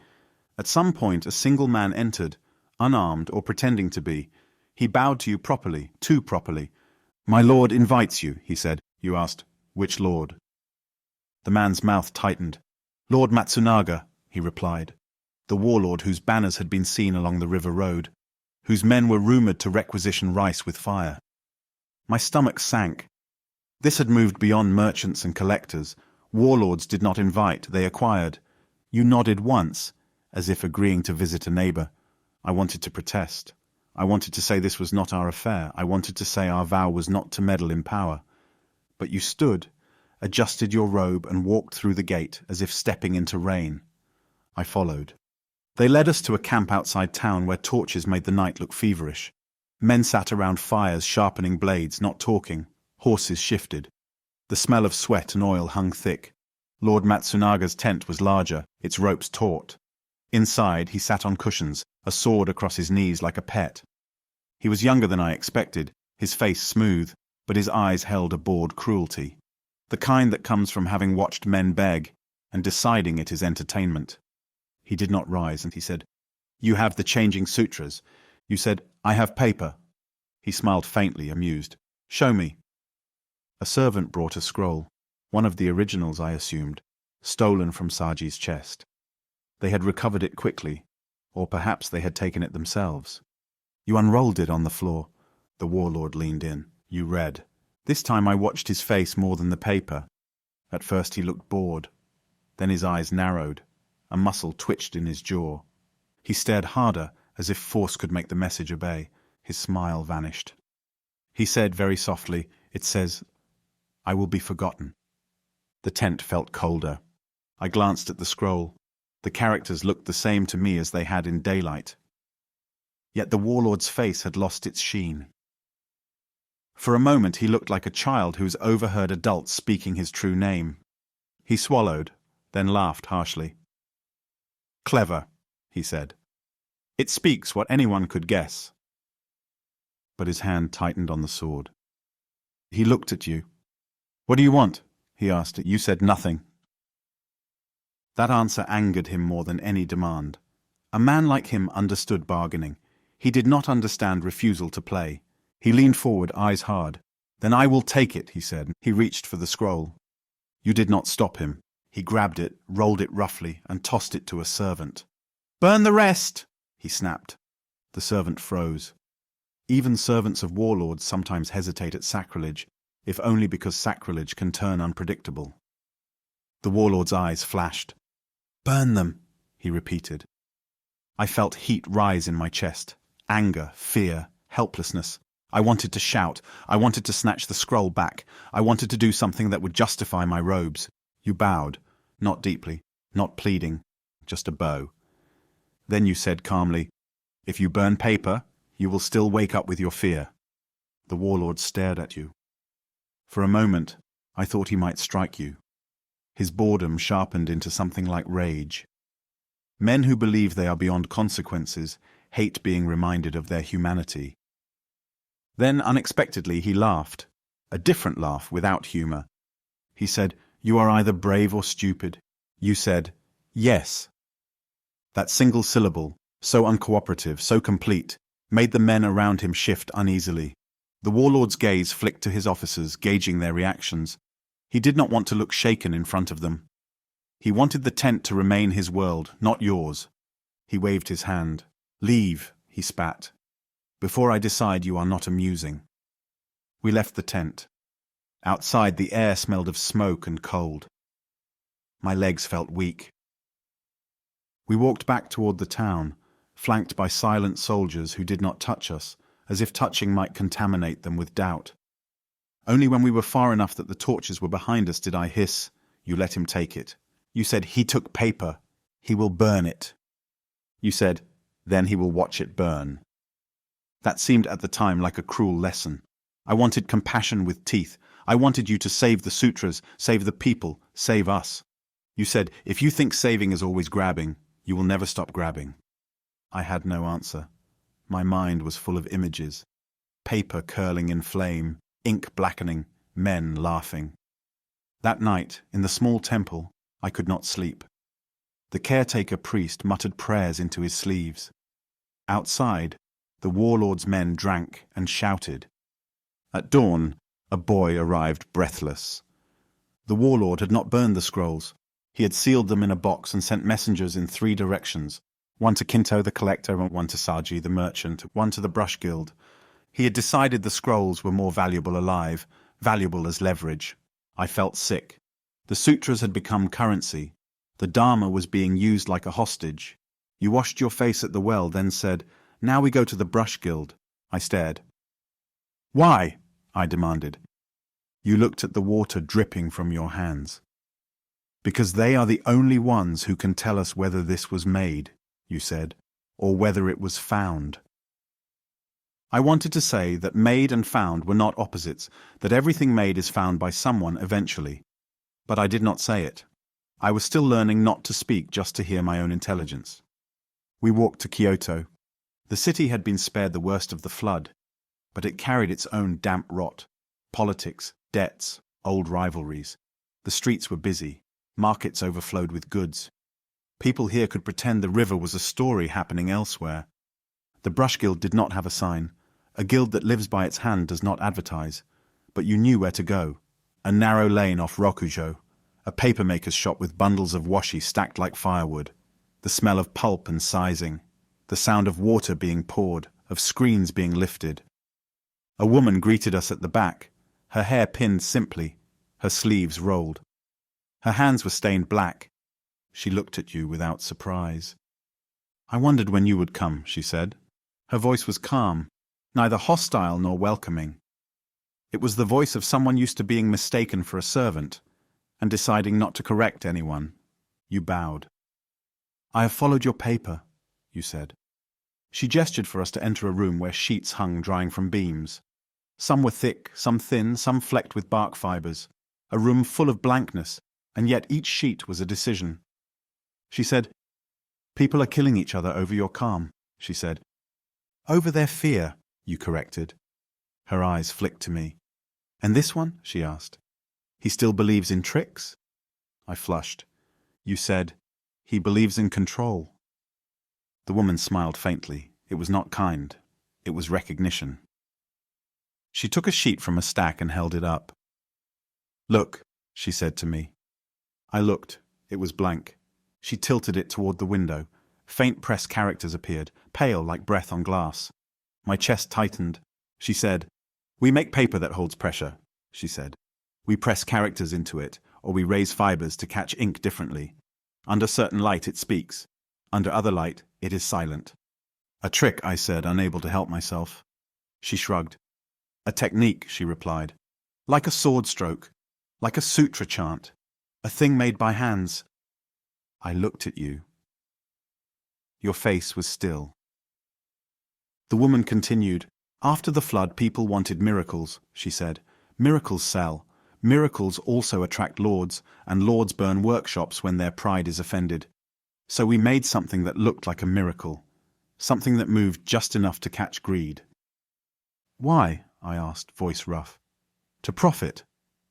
At some point a single man entered, unarmed or pretending to be. He bowed to you properly, too properly. My lord invites you, he said. You asked, which lord? The man's mouth tightened. Lord Matsunaga, he replied. The warlord whose banners had been seen along the river road, whose men were rumoured to requisition rice with fire. My stomach sank. This had moved beyond merchants and collectors. Warlords did not invite, they acquired. You nodded once, as if agreeing to visit a neighbour. I wanted to protest. I wanted to say this was not our affair. I wanted to say our vow was not to meddle in power. But you stood, adjusted your robe and walked through the gate as if stepping into rain. I followed. They led us to a camp outside town where torches made the night look feverish. Men sat around fires sharpening blades, not talking. Horses shifted. The smell of sweat and oil hung thick. Lord Matsunaga's tent was larger, its ropes taut. Inside, he sat on cushions, a sword across his knees like a pet. He was younger than I expected, his face smooth, but his eyes held a bored cruelty. The kind that comes from having watched men beg and deciding it is entertainment. He did not rise, and he said, "You have the changing sutras." You said, "I have paper." He smiled faintly, amused. "Show me." A servant brought a scroll, one of the originals, I assumed, stolen from Saji's chest. They had recovered it quickly, or perhaps they had taken it themselves. You unrolled it on the floor. The warlord leaned in. You read. This time I watched his face more than the paper. At first he looked bored. Then his eyes narrowed. A muscle twitched in his jaw. He stared harder, as if force could make the message obey. His smile vanished. He said very softly, "It says, I will be forgotten." The tent felt colder. I glanced at the scroll. The characters looked the same to me as they had in daylight. Yet the warlord's face had lost its sheen. For a moment he looked like a child who has overheard adults speaking his true name. He swallowed, then laughed harshly. "Clever," he said. "It speaks what anyone could guess." But his hand tightened on the sword. He looked at you. "What do you want?" he asked. You said nothing. That answer angered him more than any demand. A man like him understood bargaining. He did not understand refusal to play. He leaned forward, eyes hard. "Then I will take it," he said. He reached for the scroll. You did not stop him. He grabbed it, rolled it roughly, and tossed it to a servant. "Burn the rest!" he snapped. The servant froze. Even servants of warlords sometimes hesitate at sacrilege, if only because sacrilege can turn unpredictable. The warlord's eyes flashed. "Burn them," he repeated. I felt heat rise in my chest. Anger, fear, helplessness. I wanted to shout. I wanted to snatch the scroll back. I wanted to do something that would justify my robes. You bowed, not deeply, not pleading, just a bow. Then you said calmly, "If you burn paper, you will still wake up with your fear." The warlord stared at you. For a moment, I thought he might strike you. His boredom sharpened into something like rage. Men who believe they are beyond consequences hate being reminded of their humanity. Then, unexpectedly, he laughed. A different laugh, without humor. He said, "You are either brave or stupid." You said, "Yes." That single syllable, so uncooperative, so complete, made the men around him shift uneasily. The warlord's gaze flicked to his officers, gauging their reactions. He did not want to look shaken in front of them. He wanted the tent to remain his world, not yours. He waved his hand. "Leave," he spat. "Before I decide you are not amusing." We left the tent. Outside, the air smelled of smoke and cold. My legs felt weak. We walked back toward the town, flanked by silent soldiers who did not touch us, as if touching might contaminate them with doubt. Only when we were far enough that the torches were behind us did I hiss, "You let him take it." You said, "He took paper. He will burn it." You said, "Then he will watch it burn." That seemed at the time like a cruel lesson. I wanted compassion with teeth. I wanted you to save the sutras, save the people, save us. You said, "If you think saving is always grabbing, you will never stop grabbing." I had no answer. My mind was full of images. Paper curling in flame, ink blackening, men laughing. That night, in the small temple, I could not sleep. The caretaker priest muttered prayers into his sleeves. Outside, the warlord's men drank and shouted. At dawn, a boy arrived breathless. The warlord had not burned the scrolls. He had sealed them in a box and sent messengers in 3 directions, one to Kinto the collector, one to Saji the merchant, one to the brush guild. He had decided the scrolls were more valuable alive, valuable as leverage. I felt sick. The sutras had become currency. The Dharma was being used like a hostage. You washed your face at the well, then said, "Now we go to the brush guild." I stared. "Why?" I demanded. You looked at the water dripping from your hands. "Because they are the only ones who can tell us whether this was made," you said, "or whether it was found." I wanted to say that made and found were not opposites, that everything made is found by someone eventually. But I did not say it. I was still learning not to speak just to hear my own intelligence. We walked to Kyoto. The city had been spared the worst of the flood, but it carried its own damp rot, politics, debts, old rivalries. The streets were busy, markets overflowed with goods. People here could pretend the river was a story happening elsewhere. The Brush Guild did not have a sign. A guild that lives by its hand does not advertise. But you knew where to go. A narrow lane off Rokujo, a papermaker's shop with bundles of washi stacked like firewood, the smell of pulp and sizing, the sound of water being poured, of screens being lifted. A woman greeted us at the back, her hair pinned simply, her sleeves rolled. Her hands were stained black. She looked at you without surprise. "I wondered when you would come," she said. Her voice was calm, neither hostile nor welcoming. It was the voice of someone used to being mistaken for a servant, and deciding not to correct anyone. You bowed. "I have followed your paper," you said. She gestured for us to enter a room where sheets hung drying from beams. Some were thick, some thin, some flecked with bark fibres. A room full of blankness, and yet each sheet was a decision. She said, "People are killing each other over your calm," she said. "Over their fear," you corrected. Her eyes flicked to me. "And this one?" she asked. "He still believes in tricks?" I flushed. You said, "He believes in control." The woman smiled faintly. It was not kind. It was recognition. She took a sheet from a stack and held it up. "Look," she said to me. I looked. It was blank. She tilted it toward the window. Faint pressed characters appeared, pale like breath on glass. My chest tightened. She said, "We make paper that holds pressure," she said. "We press characters into it, or we raise fibers to catch ink differently. Under certain light it speaks. Under other light it is silent." "A trick," I said, unable to help myself. She shrugged. "A technique," she replied. "Like a sword stroke, like a sutra chant, a thing made by hands." I looked at you. Your face was still. The woman continued, "After the flood, people wanted miracles," she said. "Miracles sell. Miracles also attract lords, and lords burn workshops when their pride is offended. So we made something that looked like a miracle, something that moved just enough to catch greed." "Why?" I asked, voice rough. "To profit."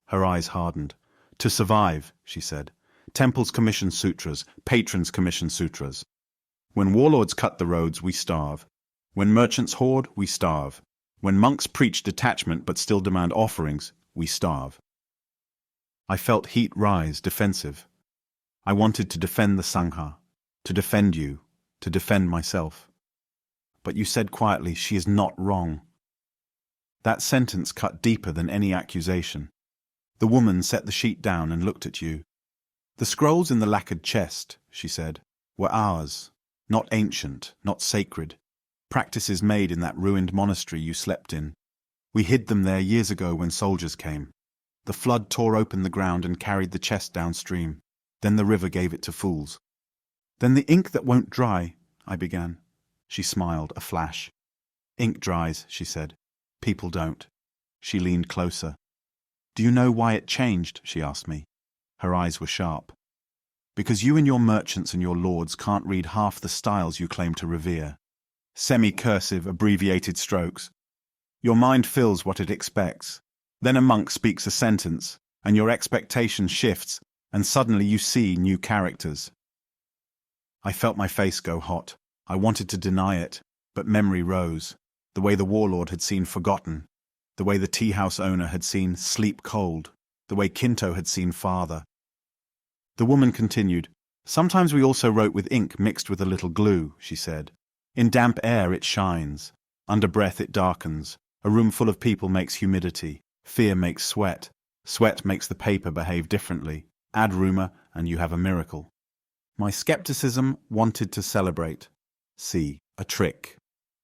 Her eyes hardened. "To survive," she said. "Temples commission sutras, patrons commission sutras. When warlords cut the roads, we starve. When merchants hoard, we starve. When monks preach detachment but still demand offerings, we starve." I felt heat rise, defensive. I wanted to defend the Sangha, to defend you, to defend myself. But you said quietly, "She is not wrong." That sentence cut deeper than any accusation. The woman set the sheet down and looked at you. "The scrolls in the lacquered chest," she said, "were ours, not ancient, not sacred. Practices made in that ruined monastery you slept in. We hid them there years ago when soldiers came. The flood tore open the ground and carried the chest downstream. Then the river gave it to fools." "Then the ink that won't dry," I began. She smiled, a flash. "Ink dries," she said. "People don't." She leaned closer. "Do you know why it changed?" she asked me. Her eyes were sharp. "Because you and your merchants and your lords can't read half the styles you claim to revere. Semi-cursive, abbreviated strokes. Your mind fills what it expects. Then a monk speaks a sentence, and your expectation shifts, and suddenly you see new characters." I felt my face go hot. I wanted to deny it, but memory rose. The way the warlord had seen Forgotten, the way the tea-house owner had seen Sleep Cold, the way Kinto had seen Father. The woman continued, "Sometimes we also wrote with ink mixed with a little glue," she said. "In damp air it shines. Under breath it darkens. A room full of people makes humidity. Fear makes sweat. Sweat makes the paper behave differently. Add rumor, and you have a miracle." My skepticism wanted to celebrate. "See, a trick."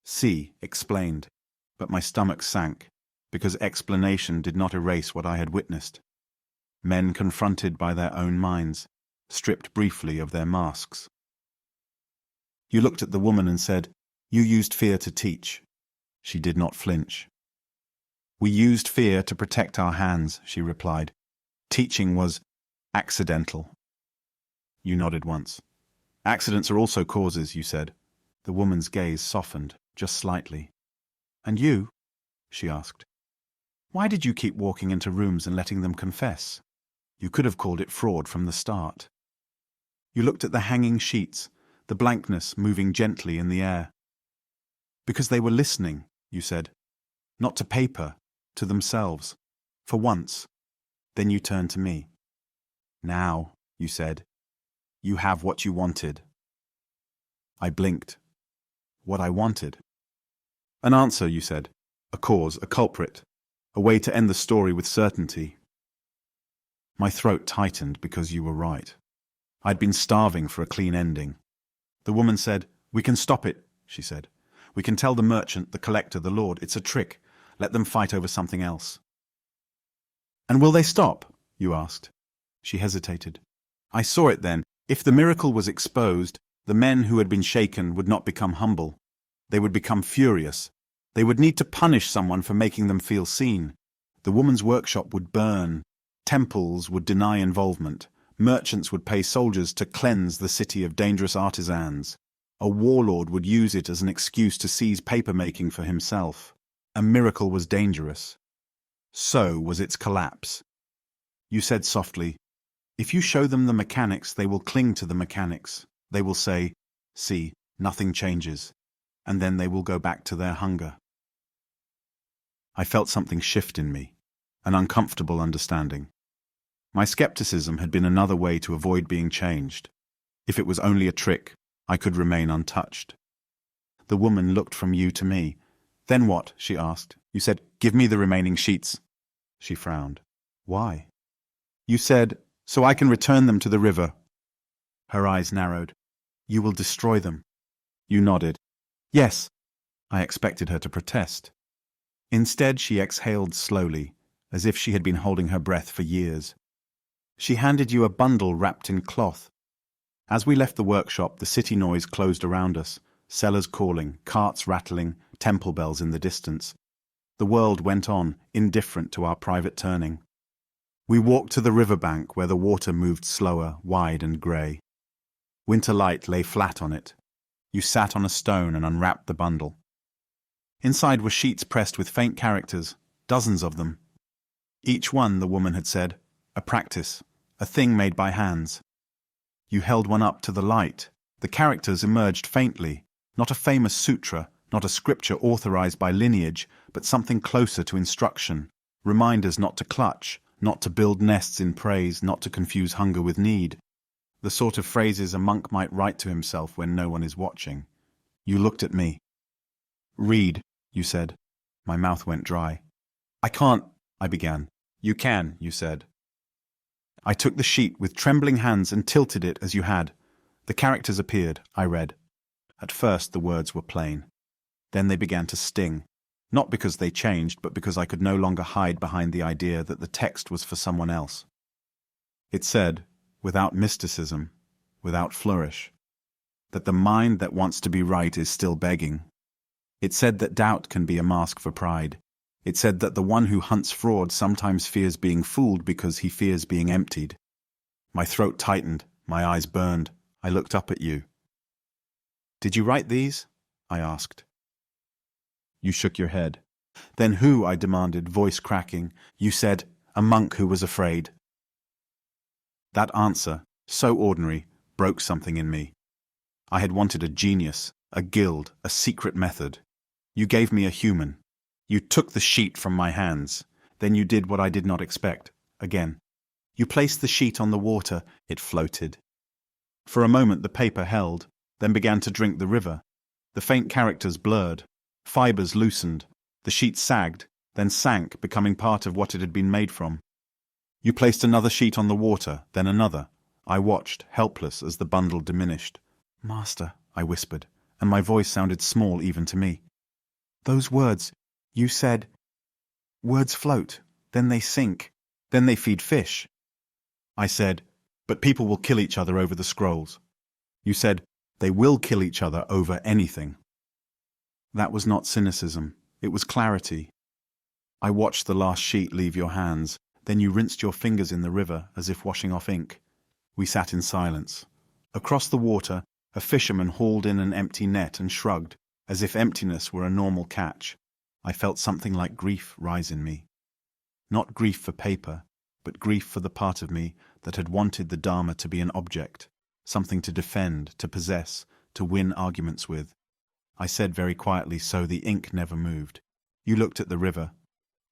"See," explained. But my stomach sank, because explanation did not erase what I had witnessed. Men confronted by their own minds, stripped briefly of their masks. You looked at the woman and said, "You used fear to teach." She did not flinch. "We used fear to protect our hands," she replied. "Teaching was accidental." You nodded once. Accidents are also causes, you said. The woman's gaze softened, just slightly. And you? She asked. Why did you keep walking into rooms and letting them confess? You could have called it fraud from the start. You looked at the hanging sheets, the blankness moving gently in the air. Because they were listening, you said. Not to paper, to themselves. For once. Then you turned to me. Now, you said, you have what you wanted. I blinked. What I wanted? An answer, you said. A cause, a culprit. A way to end the story with certainty. My throat tightened because you were right. I'd been starving for a clean ending. The woman said, "We can stop it," she said. "We can tell the merchant, the collector, the lord, it's a trick. Let them fight over something else." "And will they stop?" you asked. She hesitated. I saw it then. If the miracle was exposed, the men who had been shaken would not become humble. They would become furious. They would need to punish someone for making them feel seen. The woman's workshop would burn. Temples would deny involvement. Merchants would pay soldiers to cleanse the city of dangerous artisans. A warlord would use it as an excuse to seize paper-making for himself. A miracle was dangerous. So was its collapse. You said softly, "If you show them the mechanics, they will cling to the mechanics. They will say, 'See, nothing changes,' and then they will go back to their hunger." I felt something shift in me, an uncomfortable understanding. My skepticism had been another way to avoid being changed. If it was only a trick, I could remain untouched. The woman looked from you to me. "Then what?" she asked. "You said, 'Give me the remaining sheets.'" She frowned. "Why?" "You said, 'So I can return them to the river.'" Her eyes narrowed. "You will destroy them." You nodded. "Yes." I expected her to protest. Instead, she exhaled slowly, as if she had been holding her breath for years. She handed you a bundle wrapped in cloth. As we left the workshop, the city noise closed around us, sellers calling, carts rattling, temple bells in the distance. The world went on, indifferent to our private turning. We walked to the riverbank where the water moved slower, wide and grey. Winter light lay flat on it. You sat on a stone and unwrapped the bundle. Inside were sheets pressed with faint characters, dozens of them. Each one, the woman had said, a practice, a thing made by hands. You held one up to the light. The characters emerged faintly, not a famous sutra, not a scripture authorized by lineage, but something closer to instruction, reminders not to clutch, not to build nests in praise, not to confuse hunger with need. The sort of phrases a monk might write to himself when no one is watching. You looked at me. "Read," you said. My mouth went dry. "I can't," I began. "You can," you said. I took the sheet with trembling hands and tilted it as you had. The characters appeared, I read. At first the words were plain. Then they began to sting, not because they changed, but because I could no longer hide behind the idea that the text was for someone else. It said, without mysticism, without flourish, that the mind that wants to be right is still begging. It said that doubt can be a mask for pride. It said that the one who hunts fraud sometimes fears being fooled because he fears being emptied. My throat tightened, my eyes burned. I looked up at you. "Did you write these?" I asked. You shook your head. "Then who?" I demanded, voice cracking. You said, "A monk who was afraid." That answer, so ordinary, broke something in me. I had wanted a genius, a guild, a secret method. You gave me a human. You took the sheet from my hands. Then you did what I did not expect. Again. You placed the sheet on the water. It floated. For a moment the paper held, then began to drink the river. The faint characters blurred. Fibers loosened. The sheet sagged, then sank, becoming part of what it had been made from. You placed another sheet on the water, then another. I watched, helpless, as the bundle diminished. "Master," I whispered, and my voice sounded small even to me. "Those words, you said, words float, then they sink, then they feed fish." I said, "But people will kill each other over the scrolls." You said, "They will kill each other over anything." That was not cynicism, it was clarity. I watched the last sheet leave your hands, then you rinsed your fingers in the river as if washing off ink. We sat in silence, Across the water, a fisherman hauled in an empty net and shrugged, as if emptiness were a normal catch. I felt something like grief rise in me. Not grief for paper, but grief for the part of me that had wanted the Dharma to be an object, something to defend, to possess, to win arguments with. I said very quietly, so the ink never moved. You looked at the river.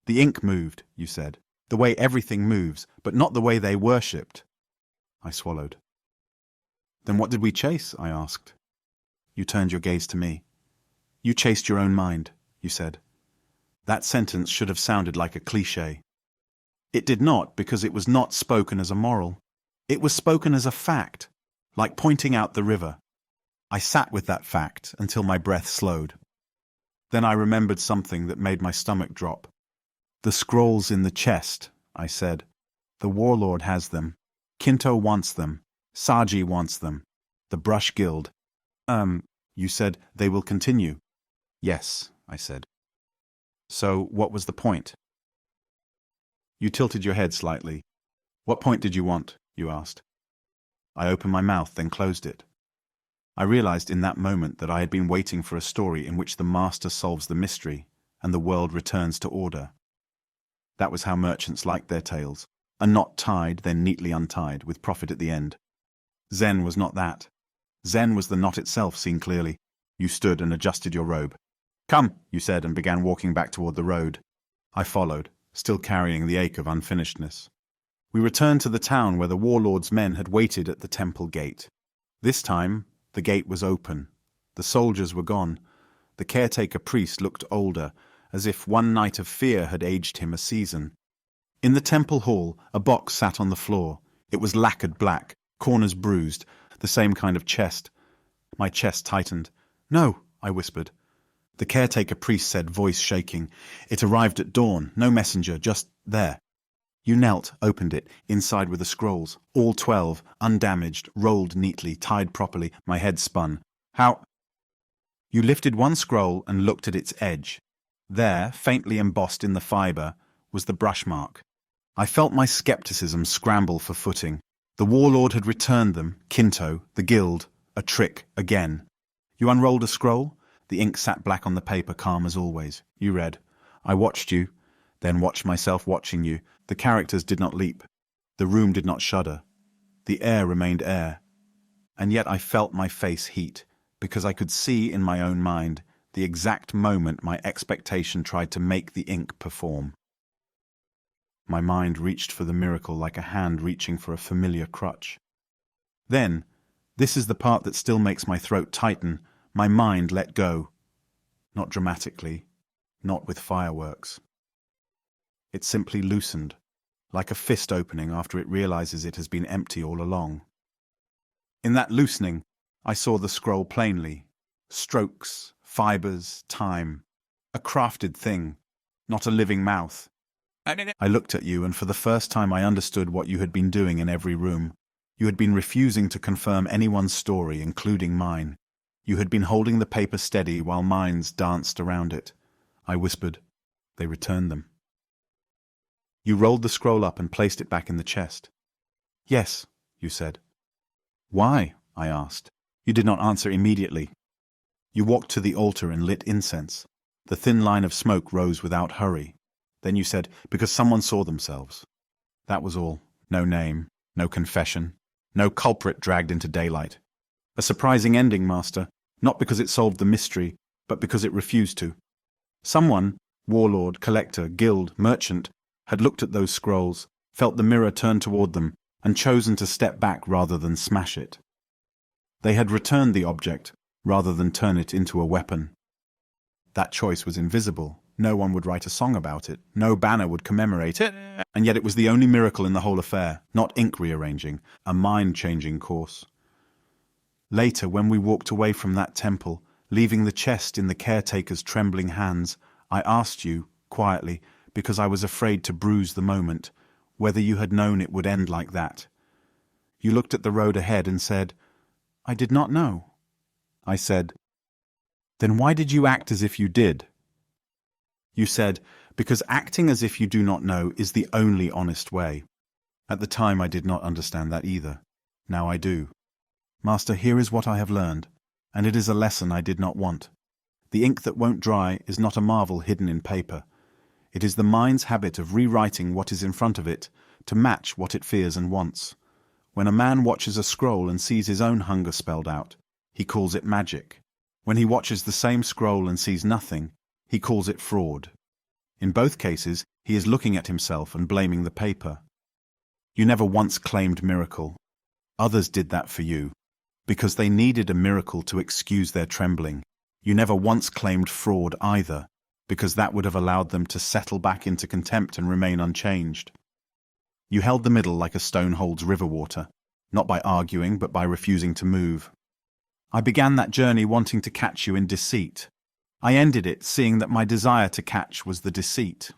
The ink moved, you said, the way everything moves, but not the way they worshipped. I swallowed. Then what did we chase? I asked. You turned your gaze to me. You chased your own mind, you said. That sentence should have sounded like a cliché. It did not, because it was not spoken as a moral. It was spoken as a fact, like pointing out the river. I sat with that fact until my breath slowed. Then I remembered something that made my stomach drop. The scrolls in the chest, I said. The warlord has them. Kinto wants them. Saji wants them. The Brush Guild. You said they will continue. Yes, I said. So what was the point? You tilted your head slightly. What point did you want? You asked. I opened my mouth, then closed it. I realized in that moment that I had been waiting for a story in which the master solves the mystery and the world returns to order. That was how merchants liked their tales. A knot tied, then neatly untied, with profit at the end. Zen was not that. Zen was the knot itself seen clearly. You stood and adjusted your robe. Come, you said, and began walking back toward the road. I followed, still carrying the ache of unfinishedness. We returned to the town where the warlord's men had waited at the temple gate. This time, the gate was open. The soldiers were gone. The caretaker priest looked older, as if one night of fear had aged him a season. In the temple hall, a box sat on the floor. It was lacquered black, corners bruised, the same kind of chest. My chest tightened. No, I whispered. The caretaker priest said, voice shaking. It arrived at dawn, no messenger, just there. You knelt, opened it, inside were the scrolls, all 12, undamaged, rolled neatly, tied properly. My head spun. How? You lifted one scroll and looked at its edge. There, faintly embossed in the fibre, was the brush mark. I felt my skepticism scramble for footing. The warlord had returned them, Kinto, the guild, a trick, again. You unrolled a scroll? The ink sat black on the paper, calm as always. You read. I watched you, then watched myself watching you. The characters did not leap. The room did not shudder. The air remained air. And yet I felt my face heat, because I could see in my own mind the exact moment my expectation tried to make the ink perform. My mind reached for the miracle like a hand reaching for a familiar crutch. Then, this is the part that still makes my throat tighten, my mind let go. Not dramatically, not with fireworks. It simply loosened, like a fist opening after it realizes it has been empty all along. In that loosening, I saw the scroll plainly. Strokes, fibers, time. A crafted thing, not a living mouth. I looked at you, and for the first time I understood what you had been doing in every room. You had been refusing to confirm anyone's story, including mine. You had been holding the paper steady while minds danced around it. I whispered. They returned them. You rolled the scroll up and placed it back in the chest. Yes, you said. Why? I asked. You did not answer immediately. You walked to the altar and lit incense. The thin line of smoke rose without hurry. Then you said, because someone saw themselves. That was all. No name, no confession, no culprit dragged into daylight. A surprising ending, Master, not because it solved the mystery, but because it refused to. Someone, warlord, collector, guild, merchant, had looked at those scrolls, felt the mirror turn toward them, and chosen to step back rather than smash it. They had returned the object, rather than turn it into a weapon. That choice was invisible. No one would write a song about it. No banner would commemorate it. And yet it was the only miracle in the whole affair, not ink rearranging, a mind-changing course. Later, when we walked away from that temple, leaving the chest in the caretaker's trembling hands, I asked you, quietly, because I was afraid to bruise the moment, whether you had known it would end like that. You looked at the road ahead and said, I did not know. I said, then why did you act as if you did? You said, because acting as if you do not know is the only honest way. At the time I did not understand that either. Now I do. Master, here is what I have learned, and it is a lesson I did not want. The ink that won't dry is not a marvel hidden in paper. It is the mind's habit of rewriting what is in front of it to match what it fears and wants. When a man watches a scroll and sees his own hunger spelled out, he calls it magic. When he watches the same scroll and sees nothing, he calls it fraud. In both cases, he is looking at himself and blaming the paper. You never once claimed miracle. Others did that for you, because they needed a miracle to excuse their trembling. You never once claimed fraud either, because that would have allowed them to settle back into contempt and remain unchanged. You held the middle like a stone holds river water, not by arguing but by refusing to move. I began that journey wanting to catch you in deceit. I ended it seeing that my desire to catch was the deceit.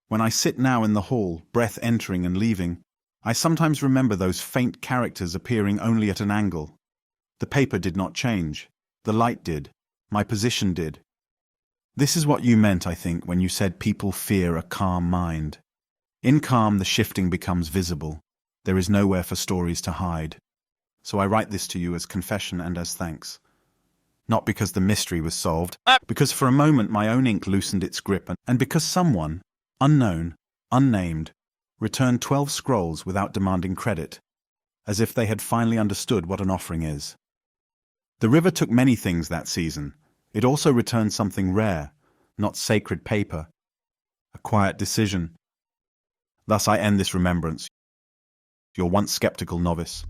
When I sit now in the hall, breath entering and leaving, I sometimes remember those faint characters appearing only at an angle. The paper did not change. The light did. My position did. This is what you meant, I think, when you said people fear a calm mind. In calm, the shifting becomes visible. There is nowhere for stories to hide. So I write this to you as confession and as thanks. Not because the mystery was solved, because for a moment my own ink loosened its grip, and because someone, unknown, unnamed, returned 12 scrolls without demanding credit, as if they had finally understood what an offering is. The river took many things that season. It also returned something rare, not sacred paper, a quiet decision. Thus I end this remembrance, your once skeptical novice.